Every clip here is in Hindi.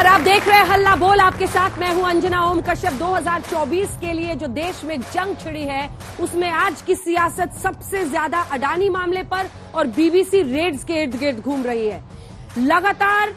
नमस्कार, आप देख रहे हैं हल्ला बोल। आपके साथ मैं हूं अंजना ओम कश्यप। 2024 के लिए जो देश में जंग छिड़ी है उसमें आज की सियासत सबसे ज्यादा अडानी मामले पर और बीबीसी रेड्स के इर्द गिर्द घूम रही है। लगातार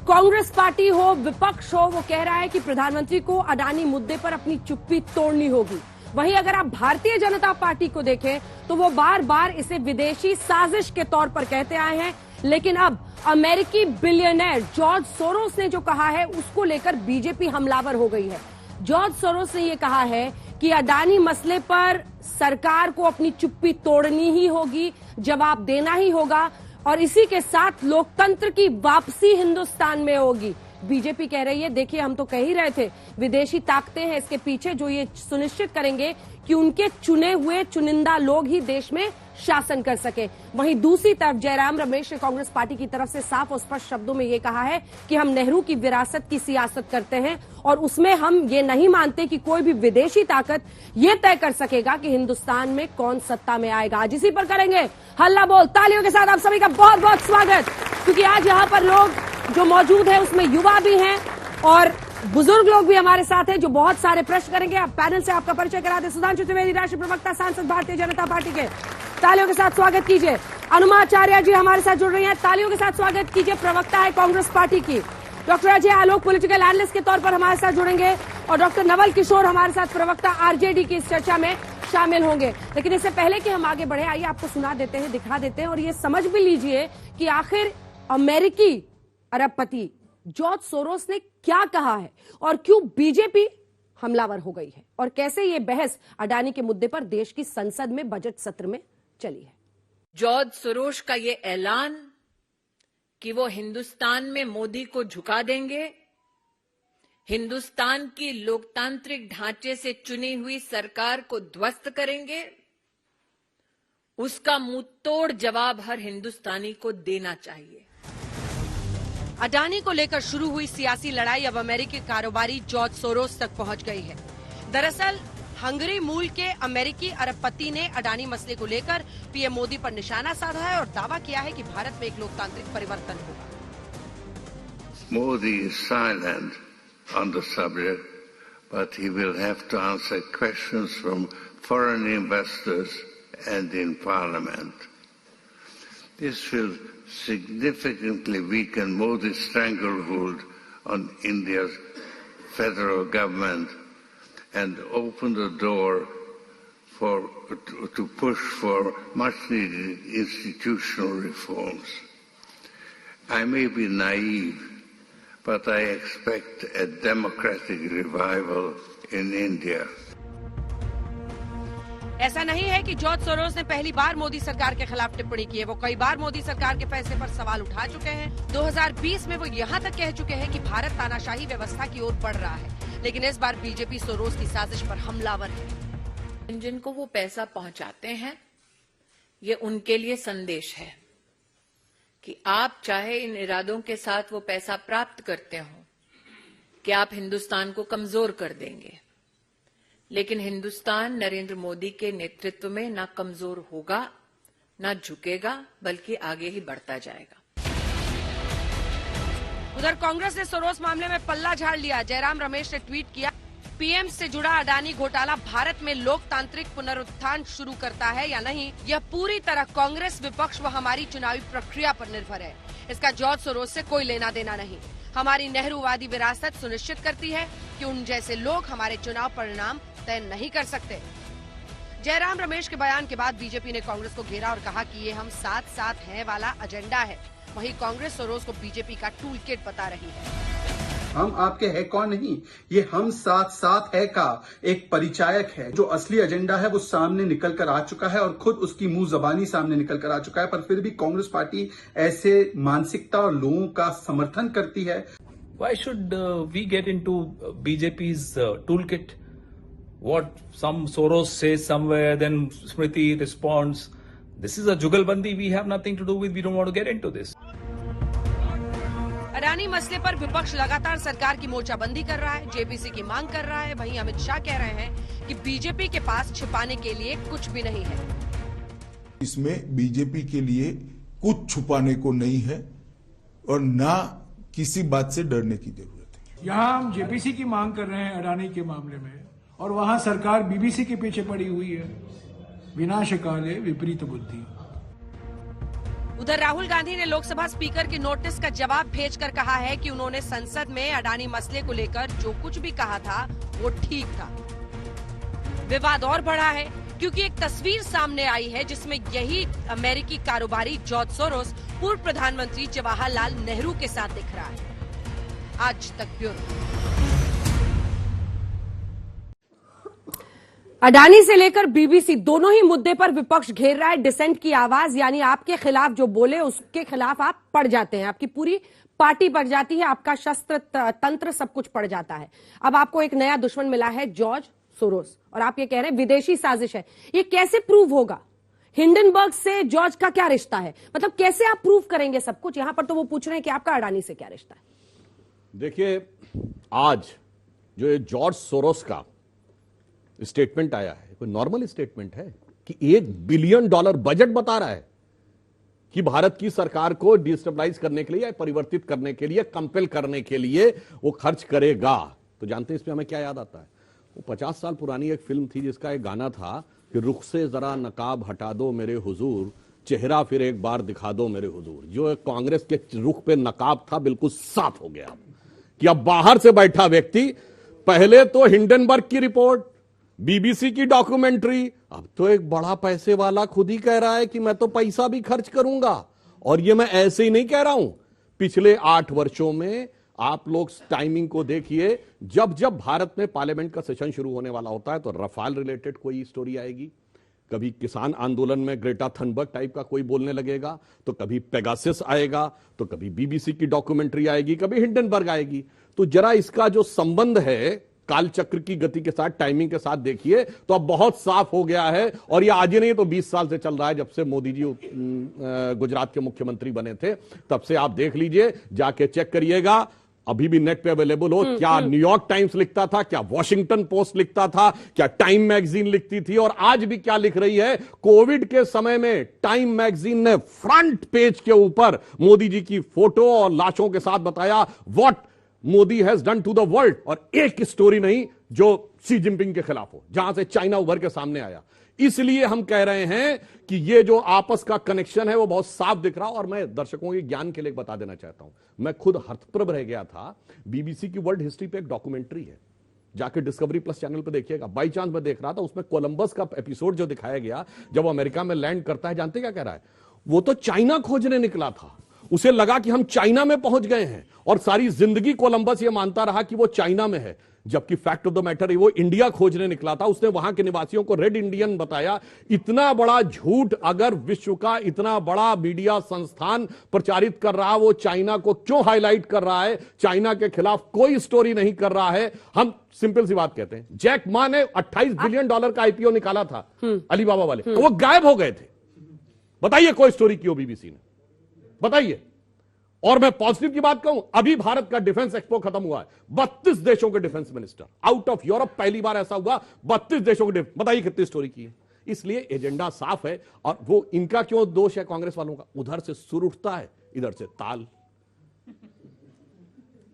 कांग्रेस पार्टी हो, विपक्ष हो, वो कह रहा है कि प्रधानमंत्री को अडानी मुद्दे पर अपनी चुप्पी तोड़नी होगी। वहीं अगर आप भारतीय जनता पार्टी को देखें तो वो बार बार इसे विदेशी साजिश के तौर पर कहते आए हैं, लेकिन अब अमेरिकी बिलियनर जॉर्ज सोरोस ने जो कहा है उसको लेकर बीजेपी हमलावर हो गई है। जॉर्ज सोरोस ने ये कहा है कि अडानी मसले पर सरकार को अपनी चुप्पी तोड़नी ही होगी, जवाब देना ही होगा और इसी के साथ लोकतंत्र की वापसी हिंदुस्तान में होगी। बीजेपी कह रही है, देखिए हम तो कह ही रहे थे विदेशी ताकतें हैं इसके पीछे जो ये सुनिश्चित करेंगे कि उनके चुने हुए चुनिंदा लोग ही देश में शासन कर सके। वहीं दूसरी तरफ जयराम रमेश ने कांग्रेस पार्टी की तरफ से साफ और स्पष्ट शब्दों में ये कहा है कि हम नेहरू की विरासत की सियासत करते हैं और उसमें हम ये नहीं मानते कि कोई भी विदेशी ताकत ये तय कर सकेगा कि हिंदुस्तान में कौन सत्ता में आएगा। आज इसी पर करेंगे हल्ला बोल। तालियों के साथ आप सभी का बहुत बहुत स्वागत, क्योंकि आज यहाँ पर लोग जो मौजूद है उसमें युवा भी हैं और बुजुर्ग लोग भी हमारे साथ हैं जो बहुत सारे प्रश्न करेंगे। आप पैनल से आपका परिचय करा दें। सुधांशु त्रिवेदी, राष्ट्रीय प्रवक्ता, सांसद, भारतीय जनता पार्टी के, तालियों के साथ स्वागत कीजिए। अनुमा आचार्य जी हमारे साथ जुड़ रही हैं, तालियों के साथ स्वागत कीजिए, प्रवक्ता है कांग्रेस पार्टी की। Doctor Ajay Alok political analyst के तौर पर हमारे साथ जुड़ेंगे और डॉक्टर नवल किशोर हमारे साथ प्रवक्ता आरजेडी की इस चर्चा में शामिल होंगे। लेकिन इससे पहले कि हम आगे बढ़े, आइए आपको सुना देते हैं, दिखा देते हैं और ये समझ भी लीजिए कि आखिर अमेरिकी अरबपति जॉर्ज सोरोस ने क्या कहा है और क्यों बीजेपी हमलावर हो गई है और कैसे ये बहस अडानी के मुद्दे पर देश की संसद में बजट सत्र में चली है। जॉर्ज सोरोस का ये ऐलान कि वो हिंदुस्तान में मोदी को झुका देंगे, हिंदुस्तान की लोकतांत्रिक ढांचे से चुनी हुई सरकार को ध्वस्त करेंगे, उसका मुंहतोड़ जवाब हर हिंदुस्तानी को देना चाहिए। अडानी को लेकर शुरू हुई सियासी लड़ाई अब अमेरिकी कारोबारी जॉर्ज सोरोस तक पहुंच गई है। दरअसल हंगरी मूल के अमेरिकी अरबपति ने अडानी मसले को लेकर पीएम मोदी पर निशाना साधा है और दावा किया है कि भारत में एक लोकतांत्रिक परिवर्तन होगा। Modi is silent on the subject, but he will have to answer questions from foreign investors and in Parliament. This will significantly weaken Modi's stranglehold on India's federal government and open the door to push for much-needed institutional reforms. I may be naive, but I expect a democratic revival in India. ऐसा नहीं है कि जॉर्ज सोरोस ने पहली बार मोदी सरकार के खिलाफ टिप्पणी की है। वो कई बार मोदी सरकार के फैसले पर सवाल उठा चुके हैं। 2020 में वो यहाँ तक कह चुके हैं कि भारत तानाशाही व्यवस्था की ओर बढ़ रहा है, लेकिन इस बार बीजेपी सोरोस की साजिश पर हमलावर है। जिनको वो पैसा पहुंचाते हैं, ये उनके लिए संदेश है कि आप चाहे इन इरादों के साथ वो पैसा प्राप्त करते हो कि आप हिंदुस्तान को कमजोर कर देंगे, लेकिन हिंदुस्तान नरेंद्र मोदी के नेतृत्व में ना कमजोर होगा ना झुकेगा, बल्कि आगे ही बढ़ता जाएगा। उधर कांग्रेस ने सोरोस मामले में पल्ला झाड़ लिया। जयराम रमेश ने ट्वीट किया, पीएम से जुड़ा अडानी घोटाला भारत में लोकतांत्रिक पुनरुत्थान शुरू करता है या नहीं, यह पूरी तरह कांग्रेस, विपक्ष व हमारी चुनावी प्रक्रिया पर निर्भर है। इसका जॉर्ज सोरोस से कोई लेना देना नहीं। हमारी नेहरूवादी विरासत सुनिश्चित करती है कि उन जैसे लोग हमारे चुनाव परिणाम तय नहीं कर सकते। जयराम रमेश के बयान के बाद बीजेपी ने कांग्रेस को घेरा और कहा कि ये हम साथ साथ हैं वाला एजेंडा है। वहीं कांग्रेस सोरोस को बीजेपी का टूल किट बता रही है। हम आपके है कौन नहीं, ये हम साथ साथ है का एक परिचायक है। जो असली एजेंडा है वो सामने निकल कर आ चुका है और खुद उसकी मुंह जबानी सामने निकल कर आ चुका है, पर फिर भी कांग्रेस पार्टी ऐसे मानसिकता और लोगों का समर्थन करती है। Why should we get into BJP's toolkit? What some Soros says somewhere, then Smriti responds. This is a jugalbandi we have nothing to do with. We don't want to get into this. Adani मसले पर विपक्ष लगातार सरकार की मोर्चाबंदी कर रहा है, जेपीसी की मांग कर रहा है। वहीं अमित शाह कह रहे हैं कि बीजेपी के पास छिपाने के लिए कुछ भी नहीं है। इसमें बीजेपी के लिए कुछ छुपाने को नहीं है और ना किसी बात से डरने की जरूरत है। यहाँ हम जेपीसी की मांग कर रहे हैं अडानी के मामले में, और वहां सरकार बीबीसी के पीछे पड़ी हुई है। विनाशकाले विपरीत बुद्धि। उधर राहुल गांधी ने लोकसभा स्पीकर के नोटिस का जवाब भेजकर कहा है कि उन्होंने संसद में अडानी मसले को लेकर जो कुछ भी कहा था वो ठीक था। विवाद और बढ़ा है क्योंकि एक तस्वीर सामने आई है जिसमें यही अमेरिकी कारोबारी जॉर्ज सोरोस पूर्व प्रधानमंत्री जवाहरलाल नेहरू के साथ दिख रहा है। आज तक ब्यूरो। अडानी से लेकर बीबीसी दोनों ही मुद्दे पर विपक्ष घेर रहा है। डिसेंट की आवाज, यानी आपके खिलाफ जो बोले उसके खिलाफ आप पड़ जाते हैं, आपकी पूरी पार्टी पड़ जाती है, आपका शस्त्र तंत्र सब कुछ पड़ जाता है। अब आपको एक नया दुश्मन मिला है, जॉर्ज सोरोस, और आप ये कह रहे हैं विदेशी साजिश है। ये कैसे प्रूव होगा? हिंडनबर्ग से जॉर्ज का क्या रिश्ता है? मतलब कैसे आप प्रूव करेंगे सब कुछ? यहां पर तो वो पूछ रहे हैं कि आपका अडानी से क्या रिश्ता है। देखिए, आज जो ये जॉर्ज सोरोस का स्टेटमेंट आया है, कोई नॉर्मल स्टेटमेंट है कि $1 बिलियन बजट बता रहा है कि भारत की सरकार को डिस्टेबलाइज करने के लिए या परिवर्तित करने के लिए, कंपेल करने के लिए वो खर्च करेगा। तो जानते हैं इसमें हमें क्या याद आता है? वो 50 साल पुरानी एक फिल्म थी जिसका एक गाना था कि रुख से जरा नकाब हटा दो मेरे हुजूर, चेहरा फिर एक बार दिखा दो मेरे हुजूर। जो कांग्रेस के रुख पे नकाब था बिल्कुल साफ हो गया कि अब बाहर से बैठा व्यक्ति, पहले तो हिंडनबर्ग की रिपोर्ट, बीबीसी की डॉक्यूमेंट्री, अब तो एक बड़ा पैसे वाला खुद ही कह रहा है कि मैं तो पैसा भी खर्च करूंगा। और ये मैं ऐसे ही नहीं कह रहा हूं, पिछले 8 वर्षों में आप लोग टाइमिंग को देखिए, जब जब भारत में पार्लियामेंट का सेशन शुरू होने वाला होता है तो रफाल रिलेटेड कोई स्टोरी आएगी, कभी किसान आंदोलन में ग्रेटा थनबर्ग टाइप का कोई बोलने लगेगा, तो कभी पेगासस आएगा, तो कभी बीबीसी की डॉक्यूमेंट्री आएगी, कभी हिंडनबर्ग आएगी। तो जरा इसका जो संबंध है कालचक्र की गति के साथ, टाइमिंग के साथ देखिए तो अब बहुत साफ हो गया है। और ये आज ही नहीं तो 20 साल से चल रहा है, जब से मोदी जी गुजरात के मुख्यमंत्री बने थे तब से। आप देख लीजिए, जाके चेक करिएगा, अभी भी नेट पे अवेलेबल हो। क्या न्यूयॉर्क टाइम्स लिखता था, क्या वॉशिंगटन पोस्ट लिखता था, क्या टाइम मैगजीन लिखती थी, और आज भी क्या लिख रही है। कोविड के समय में टाइम मैगजीन ने फ्रंट पेज के ऊपर मोदी जी की फोटो और लाशों के साथ बताया what Modi has done to the world, और एक स्टोरी नहीं जो शी जिनपिंग के खिलाफ हो, जहां से चाइना उभर के सामने आया। इसलिए हम कह रहे हैं कि ये जो आपस का कनेक्शन है वो बहुत साफ दिख रहा। और मैं दर्शकों के ज्ञान के लिए बता देना चाहता हूं, मैं खुद हतप्रभ रह गया था। बीबीसी की वर्ल्ड हिस्ट्री पे एक डॉक्यूमेंट्री है, जाके डिस्कवरी प्लस चैनल पे देखिएगा। बाई चांस मैं देख रहा था, उसमें कोलंबस का एपिसोड जो दिखाया गया, जब वो अमेरिका में लैंड करता है, जानते क्या कह रहा है? वो तो चाइना खोजने निकला था, उसे लगा कि हम चाइना में पहुंच गए हैं, और सारी जिंदगी कोलंबस ये मानता रहा कि वो चाइना में है, जबकि फैक्ट ऑफ द मैटर है वो इंडिया खोजने निकला था। उसने वहां के निवासियों को रेड इंडियन बताया। इतना बड़ा झूठ अगर विश्व का इतना बड़ा मीडिया संस्थान प्रचारित कर रहा, वो चाइना को क्यों हाईलाइट कर रहा है? चाइना के खिलाफ कोई स्टोरी नहीं कर रहा है। हम सिंपल सी बात कहते हैं, जैक मा ने $28 बिलियन का आईपीओ निकाला था अलीबाबा वाले, वो गायब हो गए थे। बताइए कोई स्टोरी की हो बीबीसी ने, बताइए। और मैं पॉजिटिव की बात कहूं, अभी भारत का डिफेंस एक्सपो खत्म हुआ है, 32 देशों के defence minister out of Europe, पहली बार ऐसा हुआ, 32 देशों के। बताइए कितनी स्टोरी की है। इसलिए एजेंडा साफ है। और वो इनका क्यों दोष है कांग्रेस वालों का? उधर से सुर उठता है, इधर से ताल,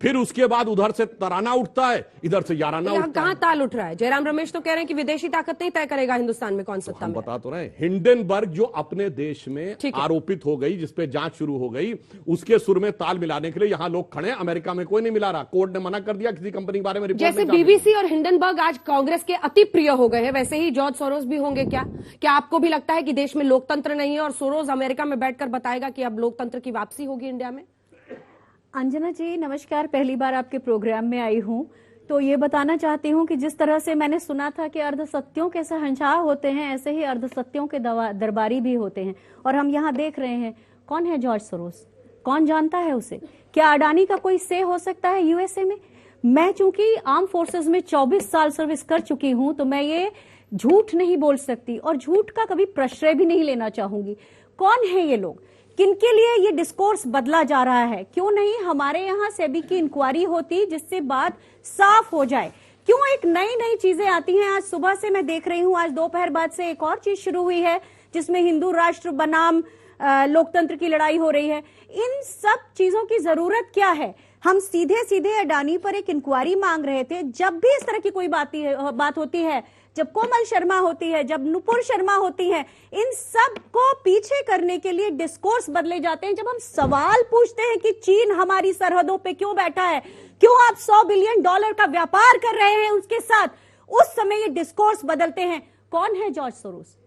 फिर उसके बाद उधर से तराना उठता है, इधर से याराना उठता है। कहां ताल उठ रहा है? जयराम रमेश तो कह रहे हैं कि विदेशी ताकत नहीं तय करेगा हिंदुस्तान में कौन सत्ता में। बता तो रहे, हिंडनबर्ग जो अपने देश में आरोपित हो गई, जिसपे जांच शुरू हो गई, उसके सुर में ताल मिलाने के लिए यहां लोग खड़े हैं। अमेरिका में कोई नहीं मिला रहा, कोर्ट ने मना कर दिया किसी कंपनी के बारे में रिपोर्ट। जैसे बीबीसी और हिंडनबर्ग आज कांग्रेस के अति प्रिय हो गए हैं, वैसे ही जॉर्ज सोरोस भी होंगे क्या? क्या आपको भी लगता है कि देश में लोकतंत्र नहीं है और सोरोस अमेरिका में बैठकर बताएगा कि अब लोकतंत्र की वापसी होगी इंडिया में? अंजना जी नमस्कार, पहली बार आपके प्रोग्राम में आई हूं, तो ये बताना चाहती हूं कि जिस तरह से मैंने सुना था कि अर्धसत्यों के शहंशाह होते हैं, ऐसे ही अर्धसत्यों के दरबारी भी होते हैं। और हम यहाँ देख रहे हैं, कौन है जॉर्ज सोरोस? कौन जानता है उसे? क्या अडानी का कोई से हो सकता है यूएसए में? मैं चूंकि आर्म फोर्सेज में 24 साल सर्विस कर चुकी हूं, तो मैं ये झूठ नहीं बोल सकती और झूठ का कभी प्रश्रय भी नहीं लेना चाहूंगी। कौन है ये लोग? किनके लिए ये डिस्कोर्स बदला जा रहा है? क्यों नहीं हमारे यहाँ सेबी की इंक्वायरी होती जिससे बात साफ हो जाए? क्यों एक नई नई चीजें आती हैं? आज सुबह से मैं देख रही हूँ, आज दोपहर बाद से एक और चीज शुरू हुई है जिसमें हिंदू राष्ट्र बनाम लोकतंत्र की लड़ाई हो रही है। इन सब चीजों की जरूरत क्या है? हम सीधे सीधे अडानी पर एक इंक्वायरी मांग रहे थे। जब भी इस तरह की कोई बात होती है, जब कोमल शर्मा होती है, जब नुपुर शर्मा होती है, इन सब को पीछे करने के लिए डिस्कोर्स बदले जाते हैं। जब हम सवाल पूछते हैं कि चीन हमारी सरहदों पे क्यों बैठा है, क्यों आप $100 बिलियन का व्यापार कर रहे हैं उसके साथ, उस समय ये डिस्कोर्स बदलते हैं। कौन है जॉर्ज सोरोस?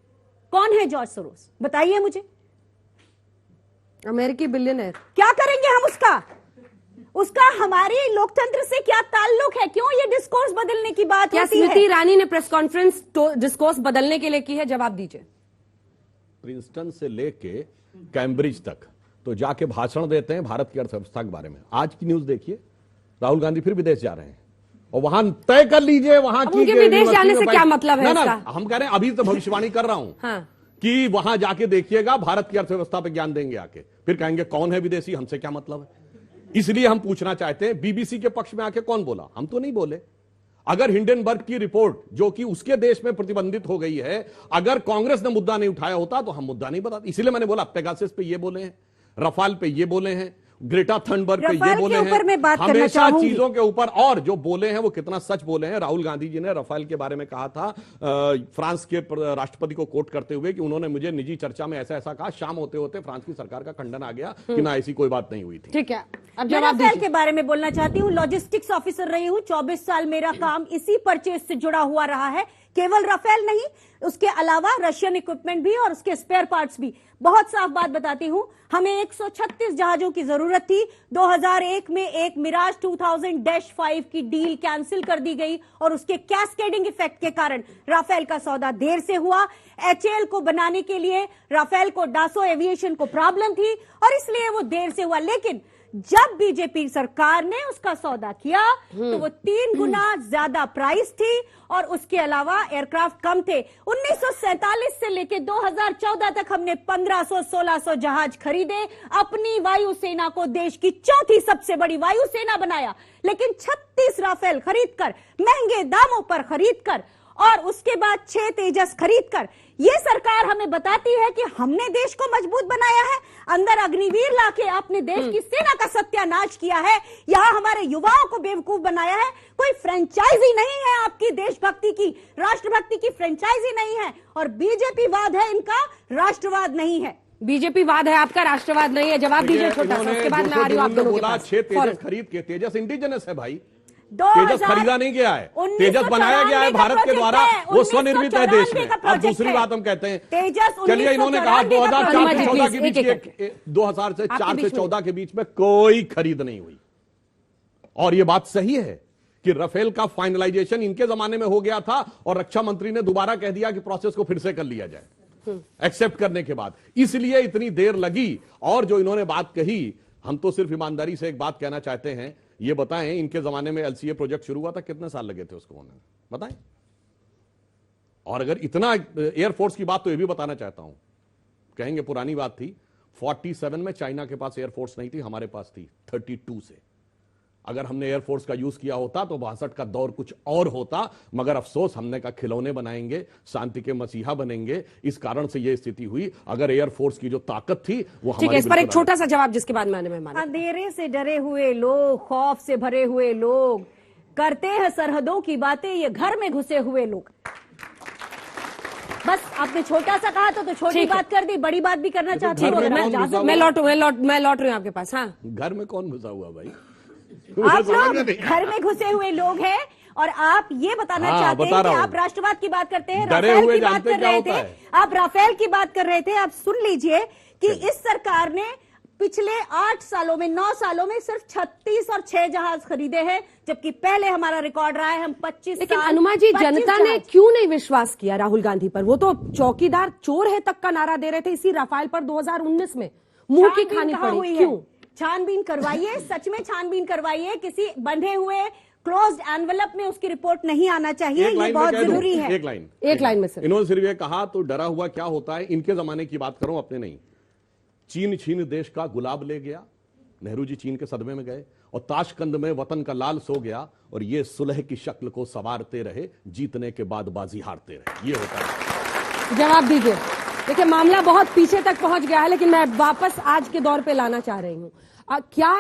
कौन है जॉर्ज सोरोस? बताइए मुझे। अमेरिकी बिलियनर। क्या करेंगे हम उसका हमारी लोकतंत्र से क्या ताल्लुक है? क्यों ये डिस्कोर्स बदलने की बात क्या होती है? स्मृति ईरानी ने प्रेस कॉन्फ्रेंस डिस्कोर्स बदलने के लिए की है? जवाब दीजिए। प्रिंसटन से लेके कैम्ब्रिज तक तो जाके भाषण देते हैं भारत की अर्थव्यवस्था के बारे में। आज की न्यूज देखिए, राहुल गांधी फिर विदेश जा रहे हैं और वहां तय कर लीजिए वहां की विदेश जाने से क्या मतलब है इसका? हम कह रहे हैं, अभी तो भविष्यवाणी कर रहा हूं हाँ। कि वहां जाके देखिएगा, भारत की अर्थव्यवस्था पे ज्ञान देंगे आके, फिर कहेंगे कौन है विदेशी, हमसे क्या मतलब है। इसलिए हम पूछना चाहते हैं, बीबीसी के पक्ष में आके कौन बोला? हम तो नहीं बोले। अगर हिंडनबर्ग की रिपोर्ट जो कि उसके देश में प्रतिबंधित हो गई है, अगर कांग्रेस ने मुद्दा नहीं उठाया होता तो हम मुद्दा नहीं बताते। इसलिए मैंने बोला पेगासस पे ये बोले हैं, रफाल पे ये बोले हैं, ग्रेटा थनबर्ग पे ये बोले हैं, हमेशा चीजों के ऊपर। और जो बोले हैं वो कितना सच बोले हैं। राहुल गांधी जी ने रफाल के बारे में कहा था फ्रांस के राष्ट्रपति को कोट करते हुए कि उन्होंने मुझे निजी चर्चा में ऐसा ऐसा कहा, शाम होते होते फ्रांस की सरकार का खंडन आ गया कि ना ऐसी कोई बात नहीं हुई थी। ठीक है, अब जवाब रफाल के बारे में बोलना चाहती हूँ। लॉजिस्टिक्स ऑफिसर रही हूँ, 24 साल मेरा काम इसी परचेज से जुड़ा हुआ रहा है। केवल राफेल नहीं, उसके अलावा रशियन इक्विपमेंट भी और उसके स्पेयर पार्ट्स भी। बहुत साफ बात बताती हूं, हमें 136 जहाजों की जरूरत थी। 2001 में एक मिराज 2000-5 की डील कैंसिल कर दी गई और उसके कैस्केडिंग इफेक्ट के कारण राफेल का सौदा देर से हुआ। एचएएल को बनाने के लिए राफेल को डासो एविएशन को प्रॉब्लम थी और इसलिए वो देर से हुआ। लेकिन जब बीजेपी सरकार ने उसका सौदा किया तो वो 3 गुना ज्यादा प्राइस थी और उसके अलावा एयरक्राफ्ट कम थे। 1947 से लेकर 2014 तक हमने 1500-1600 जहाज खरीदे, अपनी वायुसेना को देश की चौथी सबसे बड़ी वायुसेना बनाया। लेकिन 36 राफेल खरीदकर, महंगे दामों पर खरीदकर और उसके बाद 6 तेजस खरीदकर ये सरकार हमें बताती है कि हमने देश को मजबूत बनाया है। अंदर अग्निवीर लाके आपने देश की सेना का सत्यानाश किया है, यहां हमारे युवाओं को बेवकूफ बनाया है। कोई फ्रेंचाइजी नहीं है आपकी देशभक्ति की, राष्ट्रभक्ति की फ्रेंचाइजी नहीं है। और बीजेपी वाद है इनका, राष्ट्रवाद नहीं है। बीजेपी वाद है आपका, राष्ट्रवाद नहीं है। जवाब दीजिए छोटा सा, उसके बाद मैं आ रही हूं आप दोनों के पास। 6 तेजस खरीद के, तेजस इंडिजिनस है भाई, तेजस खरीदा नहीं गया है, तेजस बनाया गया है भारत के द्वारा, वो स्वनिर्मित है देश में। अब दूसरी बात हम कहते हैं, चलिए इन्होंने कहा 2004 से 14 के बीच, 2004 से 14 के बीच में कोई खरीद नहीं हुई। और ये बात सही है कि राफेल का फाइनलाइजेशन इनके जमाने में हो गया था और रक्षा मंत्री ने दोबारा कह दिया कि प्रोसेस को फिर से कर लिया जाए एक्सेप्ट करने के बाद, इसलिए इतनी देर लगी। और जो इन्होंने बात कही, हम तो सिर्फ ईमानदारी से एक बात कहना चाहते हैं, ये बताएं इनके जमाने में एलसीए प्रोजेक्ट शुरू हुआ था, कितने साल लगे थे उसको होने में, बताएं। और अगर इतना एयरफोर्स की बात, तो ये भी बताना चाहता हूं, कहेंगे पुरानी बात थी, 47 में चाइना के पास एयरफोर्स नहीं थी, हमारे पास थी 32 से। अगर हमने एयरफोर्स का यूज किया होता तो 62 का दौर कुछ और होता, मगर अफसोस हमने कहा खिलौने बनाएंगे, शांति के मसीहा बनेंगे, इस कारण से यह स्थिति हुई। अगर एयरफोर्स की जो ताकत थी वो ठीक है, इस पर एक छोटा सा जवाब जिसके बाद मैं मेहमान। अंधेरे से डरे हुए लोग, खौफ से भरे हुए लोग करते हैं सरहदों की बातें, ये घर में घुसे हुए लोग। बस आपने छोटा सा कहा तो छोटी बात कर दी, बड़ी बात भी करना चाहती हूँ। मैं लौट रही हूँ आपके पास। हाँ, घर में कौन घुसा हुआ भाई? आप लोग घर में घुसे हुए लोग हैं और आप ये बताना चाहते हैं कि आप राष्ट्रवाद की बात करते हैं, राफेल की बात कर रहे थे, आप राफेल की बात कर रहे थे। आप सुन लीजिए कि इस सरकार ने पिछले 8 सालों में, 9 सालों में सिर्फ 36 और 6 जहाज खरीदे हैं, जबकि पहले हमारा रिकॉर्ड रहा है हम 25। लेकिन अनुमा जी, जनता ने क्यों नहीं विश्वास किया राहुल गांधी पर? वो तो चौकीदार चोर है तक का नारा दे रहे थे इसी राफेल पर 2019 में, मुंह की खानी पड़ी। क्यों? छानबीन करवाइए, सच में छानबीन करवाइए। किसी बंधे हुए क्लोज्ड एनवेलप में उसकी रिपोर्ट नहीं आना चाहिए, ये बहुत जरूरी है। एक लाइन में सर, इन्होंने सिर्फ ये कहा तो डरा हुआ क्या होता है। इनके जमाने की बात करूं, अपने नहीं। चीन छीन देश का गुलाब ले गया, नेहरू जी चीन के सदमे में गए और ताशकंद में वतन का लाल सो गया और ये सुलह की शक्ल को संवारते रहे, जीतने के बाद बाजी हारते रहे। ये होता है। जवाब दीजिए। देखिए, मामला बहुत पीछे तक पहुंच गया है, लेकिन मैं वापस आज के दौर पे लाना चाह रही हूं। क्या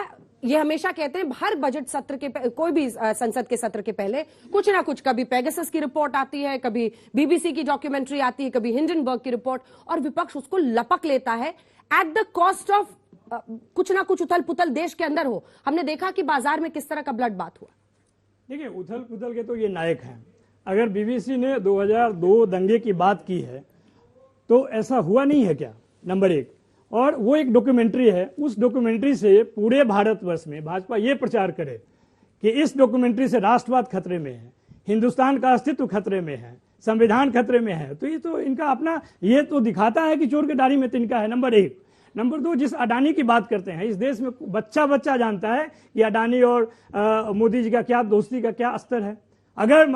ये हमेशा कहते हैं हर बजट सत्र के कोई भी संसद के सत्र के पहले कुछ ना कुछ, कभी पेगासस की रिपोर्ट आती है, कभी बीबीसी की डॉक्यूमेंट्री आती है, कभी हिंडनबर्ग की रिपोर्ट, और विपक्ष उसको लपक लेता है एट द कॉस्ट ऑफ कुछ ना कुछ उथल पुथल देश के अंदर हो। हमने देखा कि बाजार में किस तरह का ब्लड बात हुआ। देखिए, उथल पुथल के तो ये नायक हैं। अगर बीबीसी ने 2002 दंगे की बात की है तो ऐसा हुआ नहीं है क्या, नंबर एक। और वो एक डॉक्यूमेंट्री है, उस डॉक्यूमेंट्री से पूरे भारतवर्ष में भाजपा ये प्रचार करे कि इस डॉक्यूमेंट्री से राष्ट्रवाद खतरे में है, हिंदुस्तान का अस्तित्व खतरे में है, संविधान खतरे में है, तो ये तो इनका अपना, ये तो दिखाता है कि चोर के दाढ़ी में तिनका है, नंबर एक। नंबर दो, जिस अडानी की बात करते हैं, इस देश में बच्चा बच्चा जानता है कि अडानी और मोदी जी का क्या दोस्ती का क्या स्तर है। अगर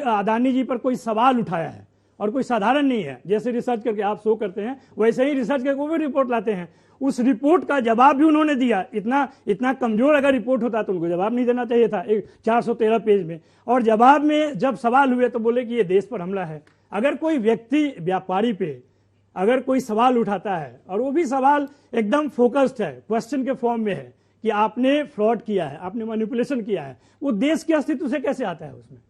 अडानी जी पर कोई सवाल उठाया है और कोई साधारण नहीं है, जैसे रिसर्च करके आप शो करते हैं वैसे ही रिसर्च करके वो भी रिपोर्ट लाते हैं, उस रिपोर्ट का जवाब भी उन्होंने दिया। इतना कमजोर अगर रिपोर्ट होता तो उनको जवाब नहीं देना चाहिए था, 413 पेज में। और जवाब में जब सवाल हुए तो बोले कि ये देश पर हमला है। अगर कोई व्यक्ति व्यापारी पे अगर कोई सवाल उठाता है और वो भी सवाल एकदम फोकस्ड है, क्वेश्चन के फॉर्म में है कि आपने फ्रॉड किया है, आपने मैनिपुलेशन किया है, वो देश के अस्तित्व से कैसे आता है उसमें?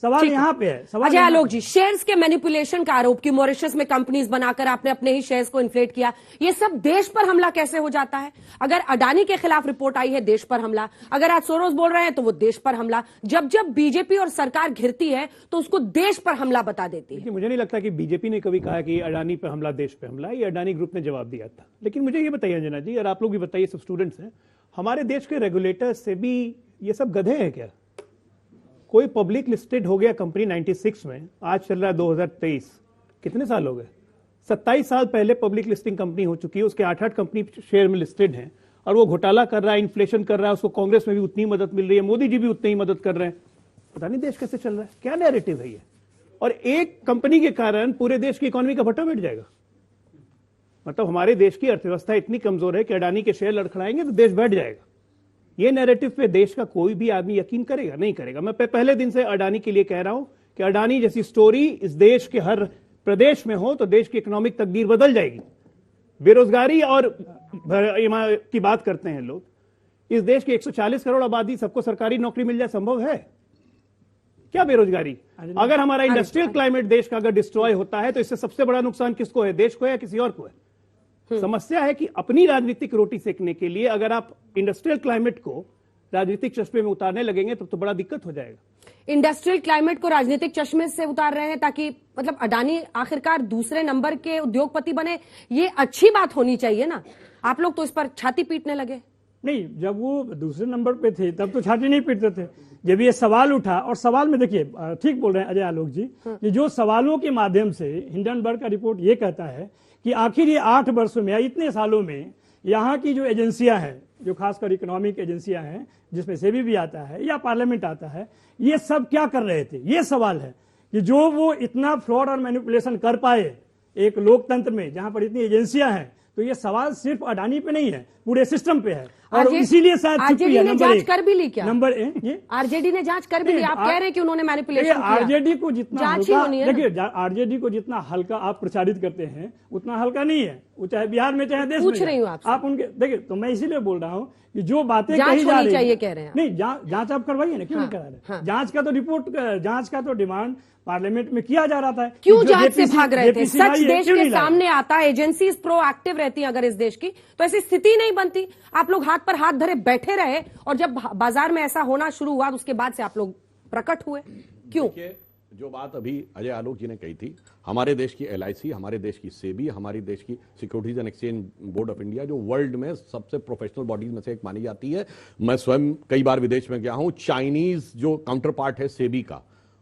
सवाल यहाँ पे है। सवाल अजय आलोक जी, शेयर्स के मैनिपुलेशन का आरोप कि मॉरिशस में कंपनीज बनाकर आपने अपने ही शेयर्स को इन्फ्लेट किया, ये सब देश पर हमला कैसे हो जाता है? अगर अडानी के खिलाफ रिपोर्ट आई है, देश पर हमला। अगर आज सोरोस बोल रहे हैं तो वो देश पर हमला। जब जब बीजेपी और सरकार घिरती है तो उसको देश पर हमला बता देती है। मुझे नहीं लगता कि बीजेपी ने कभी कहा कि अडानी पर हमला, देश पे हमला। ये अडानी ग्रुप ने जवाब दिया था। लेकिन मुझे ये बताइए अंजना जी, और आप लोग भी बताइए, सब स्टूडेंट्स हैं, हमारे देश के रेगुलेटर्स से भी ये सब गधे हैं क्या? कोई पब्लिक लिस्टेड हो गया कंपनी 96 में, आज चल रहा है 2023, कितने साल हो गए? 27 साल पहले पब्लिक लिस्टिंग कंपनी हो चुकी है, उसके 8-8 कंपनी शेयर में लिस्टेड हैं, और वो घोटाला कर रहा है, इन्फ्लेशन कर रहा है, उसको कांग्रेस में भी उतनी मदद मिल रही है, मोदी जी भी उतनी ही मदद कर रहे हैं। पता नहीं देश कैसे चल रहा है, क्या नैरेटिव है ये? और एक कंपनी के कारण पूरे देश की इकोनॉमी का भट्टा बैठ जाएगा। मतलब हमारे देश की अर्थव्यवस्था इतनी कमजोर है कि अडानी के शेयर लड़खड़ाएंगे तो देश बैठ जाएगा। ये नैरेटिव पे देश का कोई भी आदमी यकीन करेगा? नहीं करेगा। मैं पहले दिन से अडानी के लिए कह रहा हूं कि अडानी जैसी स्टोरी इस देश के हर प्रदेश में हो तो देश की इकोनॉमिक तकदीर बदल जाएगी। बेरोजगारी और की बात करते हैं लोग, इस देश की 140 करोड़ आबादी, सबको सरकारी नौकरी मिल जाए, संभव है क्या बेरोजगारी? अगर हमारा इंडस्ट्रियल क्लाइमेट देश का अगर डिस्ट्रॉय होता है तो इससे सबसे बड़ा नुकसान किसको है? देश को है या किसी और को है? समस्या है कि अपनी राजनीतिक रोटी सेकने के लिए अगर आप इंडस्ट्रियल क्लाइमेट को राजनीतिक चश्मे में उतारने लगेंगे तो बड़ा दिक्कत हो जाएगा। इंडस्ट्रियल क्लाइमेट को राजनीतिक चश्मे से उतार रहे हैं ताकि मतलब अडानी आखिरकार दूसरे नंबर के उद्योगपति बने, ये अच्छी बात होनी चाहिए ना। आप लोग तो इस पर छाती पीटने लगे। नहीं, जब वो दूसरे नंबर पे थे तब तो छाती नहीं पीटते थे। जब ये सवाल उठा, और सवाल में देखिए ठीक बोल रहे हैं अजय आलोक जी, कि जो सवालों के माध्यम से हिंडनबर्ग का रिपोर्ट ये कहता है कि आखिर ये 8 वर्षों में या इतने सालों में यहाँ की जो एजेंसियां हैं, जो खासकर इकोनॉमिक एजेंसियां हैं, जिसमें सेबी भी आता है या पार्लियामेंट आता है, ये सब क्या कर रहे थे? ये सवाल है कि जो वो इतना फ्रॉड और मैनिपुलेशन कर पाए एक लोकतंत्र में जहां पर इतनी एजेंसियां हैं। तो ये सवाल सिर्फ अडानी पे नहीं है, पूरे सिस्टम पे है, और इसीलिए शायद आरजेडी ने जांच कर भी ली क्या? नंबर ये आरजेडी ने जांच कर भी ली। आप कह रहे हैं कि उन्होंने मैनिपुलेशन किया। आरजेडी को जितना हल्का, देखिए आरजेडी को जितना हल्का आप प्रचारित करते हैं उतना हल्का नहीं है वो, चाहे बिहार में चाहे देश में। पूछ रही हूँ आप उनके, देखिए तो मैं इसीलिए बोल रहा हूँ कि जो बातें जांच कही जा रही चाहिए कह रहे हैं। नहीं, जांच आप करवाइए ना, क्यों नहीं करा रहे? जांच का तो रिपोर्ट, जांच का तो डिमांड पार्लियामेंट में किया जा रहा था। क्यों जांच से भाग रहे थे? सच देश के सामने आता है, एजेंसीज प्रोएक्टिव रहती हैं अगर इस देश की, तो ऐसी स्थिति नहीं बनती। आप लोग हाथ पर हाथ धरे बैठे रहे, और जब बाजार में ऐसा होना शुरू हुआ उसके बाद से आप लोग प्रकट हुए। क्यों? जो बात अभी अजय आलोक जी ने कही थी, हमारे देश की LIC, हमारे देश की सेबी, हमारे देश की securities and exchange board of India, जो वर्ल्ड में सबसे प्रोफेशनल बॉडीज में से एक मानी जाती है। मैं स्वयं कई बार विदेश में गया हूं। चाइनीज जो काउंटर पार्ट है सेबी का,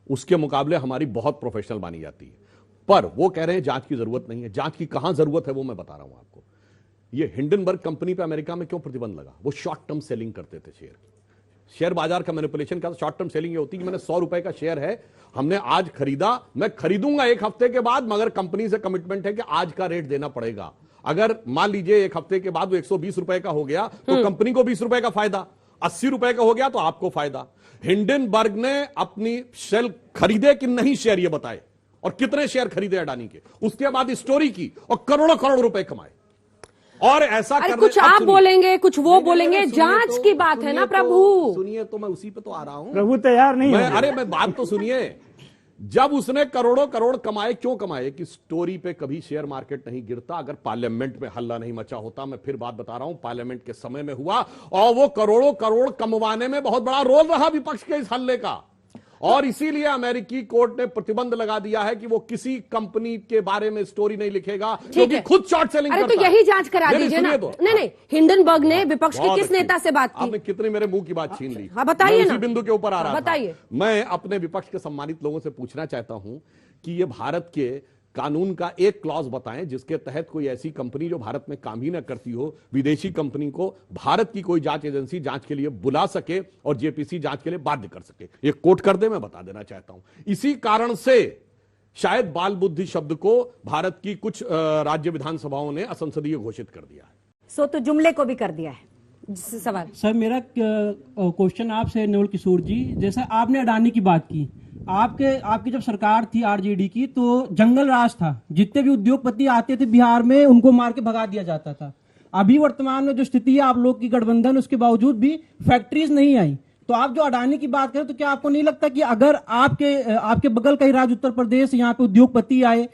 उसके मुकाबले हमारी बहुत प्रोफेशनल मानी जाती है। पर वो कह रहे हैं जांच की जरूरत नहीं है। जांच की कहां जरूरत है वो मैं बता रहा हूं आपको। ये हिंडनबर्ग कंपनी पे अमेरिका में क्यों प्रतिबंध लगा? वो शॉर्ट टर्म सेलिंग करते थे शेयर बाजार का मैनिपुलेशन का। शॉर्ट टर्म सेलिंग ये होती है कि मैंने 100 रुपए का शेयर है, हमने आज खरीदा, मैं खरीदूंगा 1 हफ्ते के बाद, मगर कंपनी से कमिटमेंट है कि आज का रेट देना पड़ेगा। अगर मान लीजिए 1 हफ्ते के बाद वो 120 रुपए का हो गया तो कंपनी को 20 रुपए का फायदा, 80 रुपए का हो गया तो आपको फायदा। हिंडनबर्ग ने अपनी शेल खरीदे कि नहीं शेयर ये बताए, और कितने शेयर खरीदे अडानी के, उसके बाद स्टोरी की और करोड़ों करोड़ रुपए कमाए। और ऐसा अरे कुछ आप बोलेंगे, कुछ वो बोलेंगे, जांच की बात है ना प्रभु। सुनिए तो मैं उसी पे तो आ रहा हूं। प्रभु तैयार नहीं है। अरे मैं बात तो सुनिए, जब उसने करोड़ों करोड़ कमाए, क्यों कमाए? कि स्टोरी पे कभी शेयर मार्केट नहीं गिरता, अगर पार्लियामेंट में हल्ला नहीं मचा होता। मैं फिर बात बता रहा हूं, पार्लियामेंट के समय में हुआ, और वो करोड़ों करोड़ कमवाने में बहुत बड़ा रोल रहा विपक्ष के इस हल्ले का। और इसीलिए अमेरिकी कोर्ट ने प्रतिबंध लगा दिया है कि वो किसी कंपनी के बारे में स्टोरी नहीं लिखेगा क्योंकि खुद शॉर्ट सेलिंग करता है। अरे तो यही जांच करा दीजिए ना। नहीं, हिंडनबर्ग ने विपक्ष के किस नेता से बात की? आपने कितने मेरे मुंह की बात छीन ली। हाँ बताइए ना, उसी बिंदु के ऊपर आ रहा था। बताइए। मैं अपने विपक्ष के सम्मानित लोगों से पूछना चाहता हूं कि ये भारत के कानून का एक क्लॉज बताएं जिसके तहत कोई ऐसी कंपनी जो भारत में काम ही ना करती हो, विदेशी कंपनी को भारत की कोई जांच एजेंसी जांच के लिए बुला सके और जेपीसी जांच के लिए बाध्य कर सके। ये कोट कर दे, मैं बता देना चाहता हूं। इसी कारण से शायद बाल बुद्धि शब्द को भारत की कुछ राज्य विधानसभाओं ने असंसदीय घोषित कर दिया है। सो तो जुमले को भी कर दिया है। सवाल सर, मेरा क्वेश्चन आपसे नवल किशोर जी, जैसा आपने अडानी की बात की, आपकी जब सरकार थी आरजेडी की, तो जंगल राज था। जितने भी उद्योगपति आते थे बिहार में, उनको मार के भगा दिया जाता था। अभी वर्तमान में जो स्थिति है आप लोग की गठबंधन, उसके बावजूद भी फैक्ट्रीज नहीं आई। तो आप जो अडानी की बात करें, तो क्या आपको नहीं लगता कि अगर आपके बगल का ही राज्य उत्तर प्रदेश, यहाँ पे उद्योगपति आए,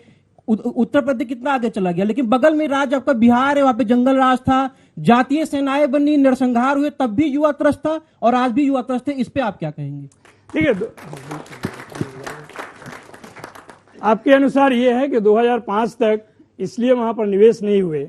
उत्तर प्रदेश कितना आगे चला गया, लेकिन बगल में राज्य आपका बिहार है, वहां पे जंगल राज था, जातीय सेनाएं बनी, नरसंहार हुए, तब भी युवा त्रस्त था और आज भी युवा त्रस्त है। इस पे आप क्या कहेंगे? ठीक है, आपके अनुसार ये है कि 2005 तक इसलिए वहां पर निवेश नहीं हुए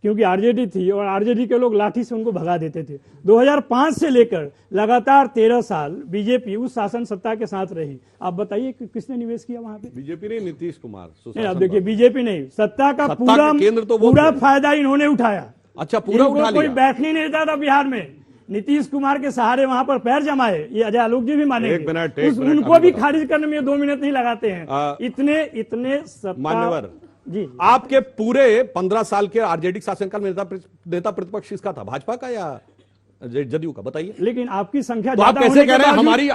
क्योंकि आरजेडी थी और आरजेडी के लोग लाठी से उनको भगा देते थे। 2005 से लेकर लगातार 13 साल बीजेपी उस शासन सत्ता के साथ रही। आप बताइए कि किसने निवेश किया वहां पे? बीजेपी नहीं, नीतीश कुमार। नहीं, आप देखिए, बीजेपी नहीं, सत्ता का पूरा फायदा इन्होंने उठाया। अच्छा, पूरा उठा लिया। कोई बैठने नहीं देता था बिहार में। नीतीश कुमार के सहारे वहां पर पैर जमाए, ये अजय आलोक जी भी मानेंगे। उनको भी खारिज करने में 2 मिनट नहीं लगाते हैं। इतने मान्यवर जी। आपके पूरे 15 साल के आरजेडी शासनकाल में नेता प्रतिपक्ष किसका था, भाजपा का या जदयू का? बताइए। लेकिन आपकी संख्या तो आप कैसे कह रहे हैं हमारे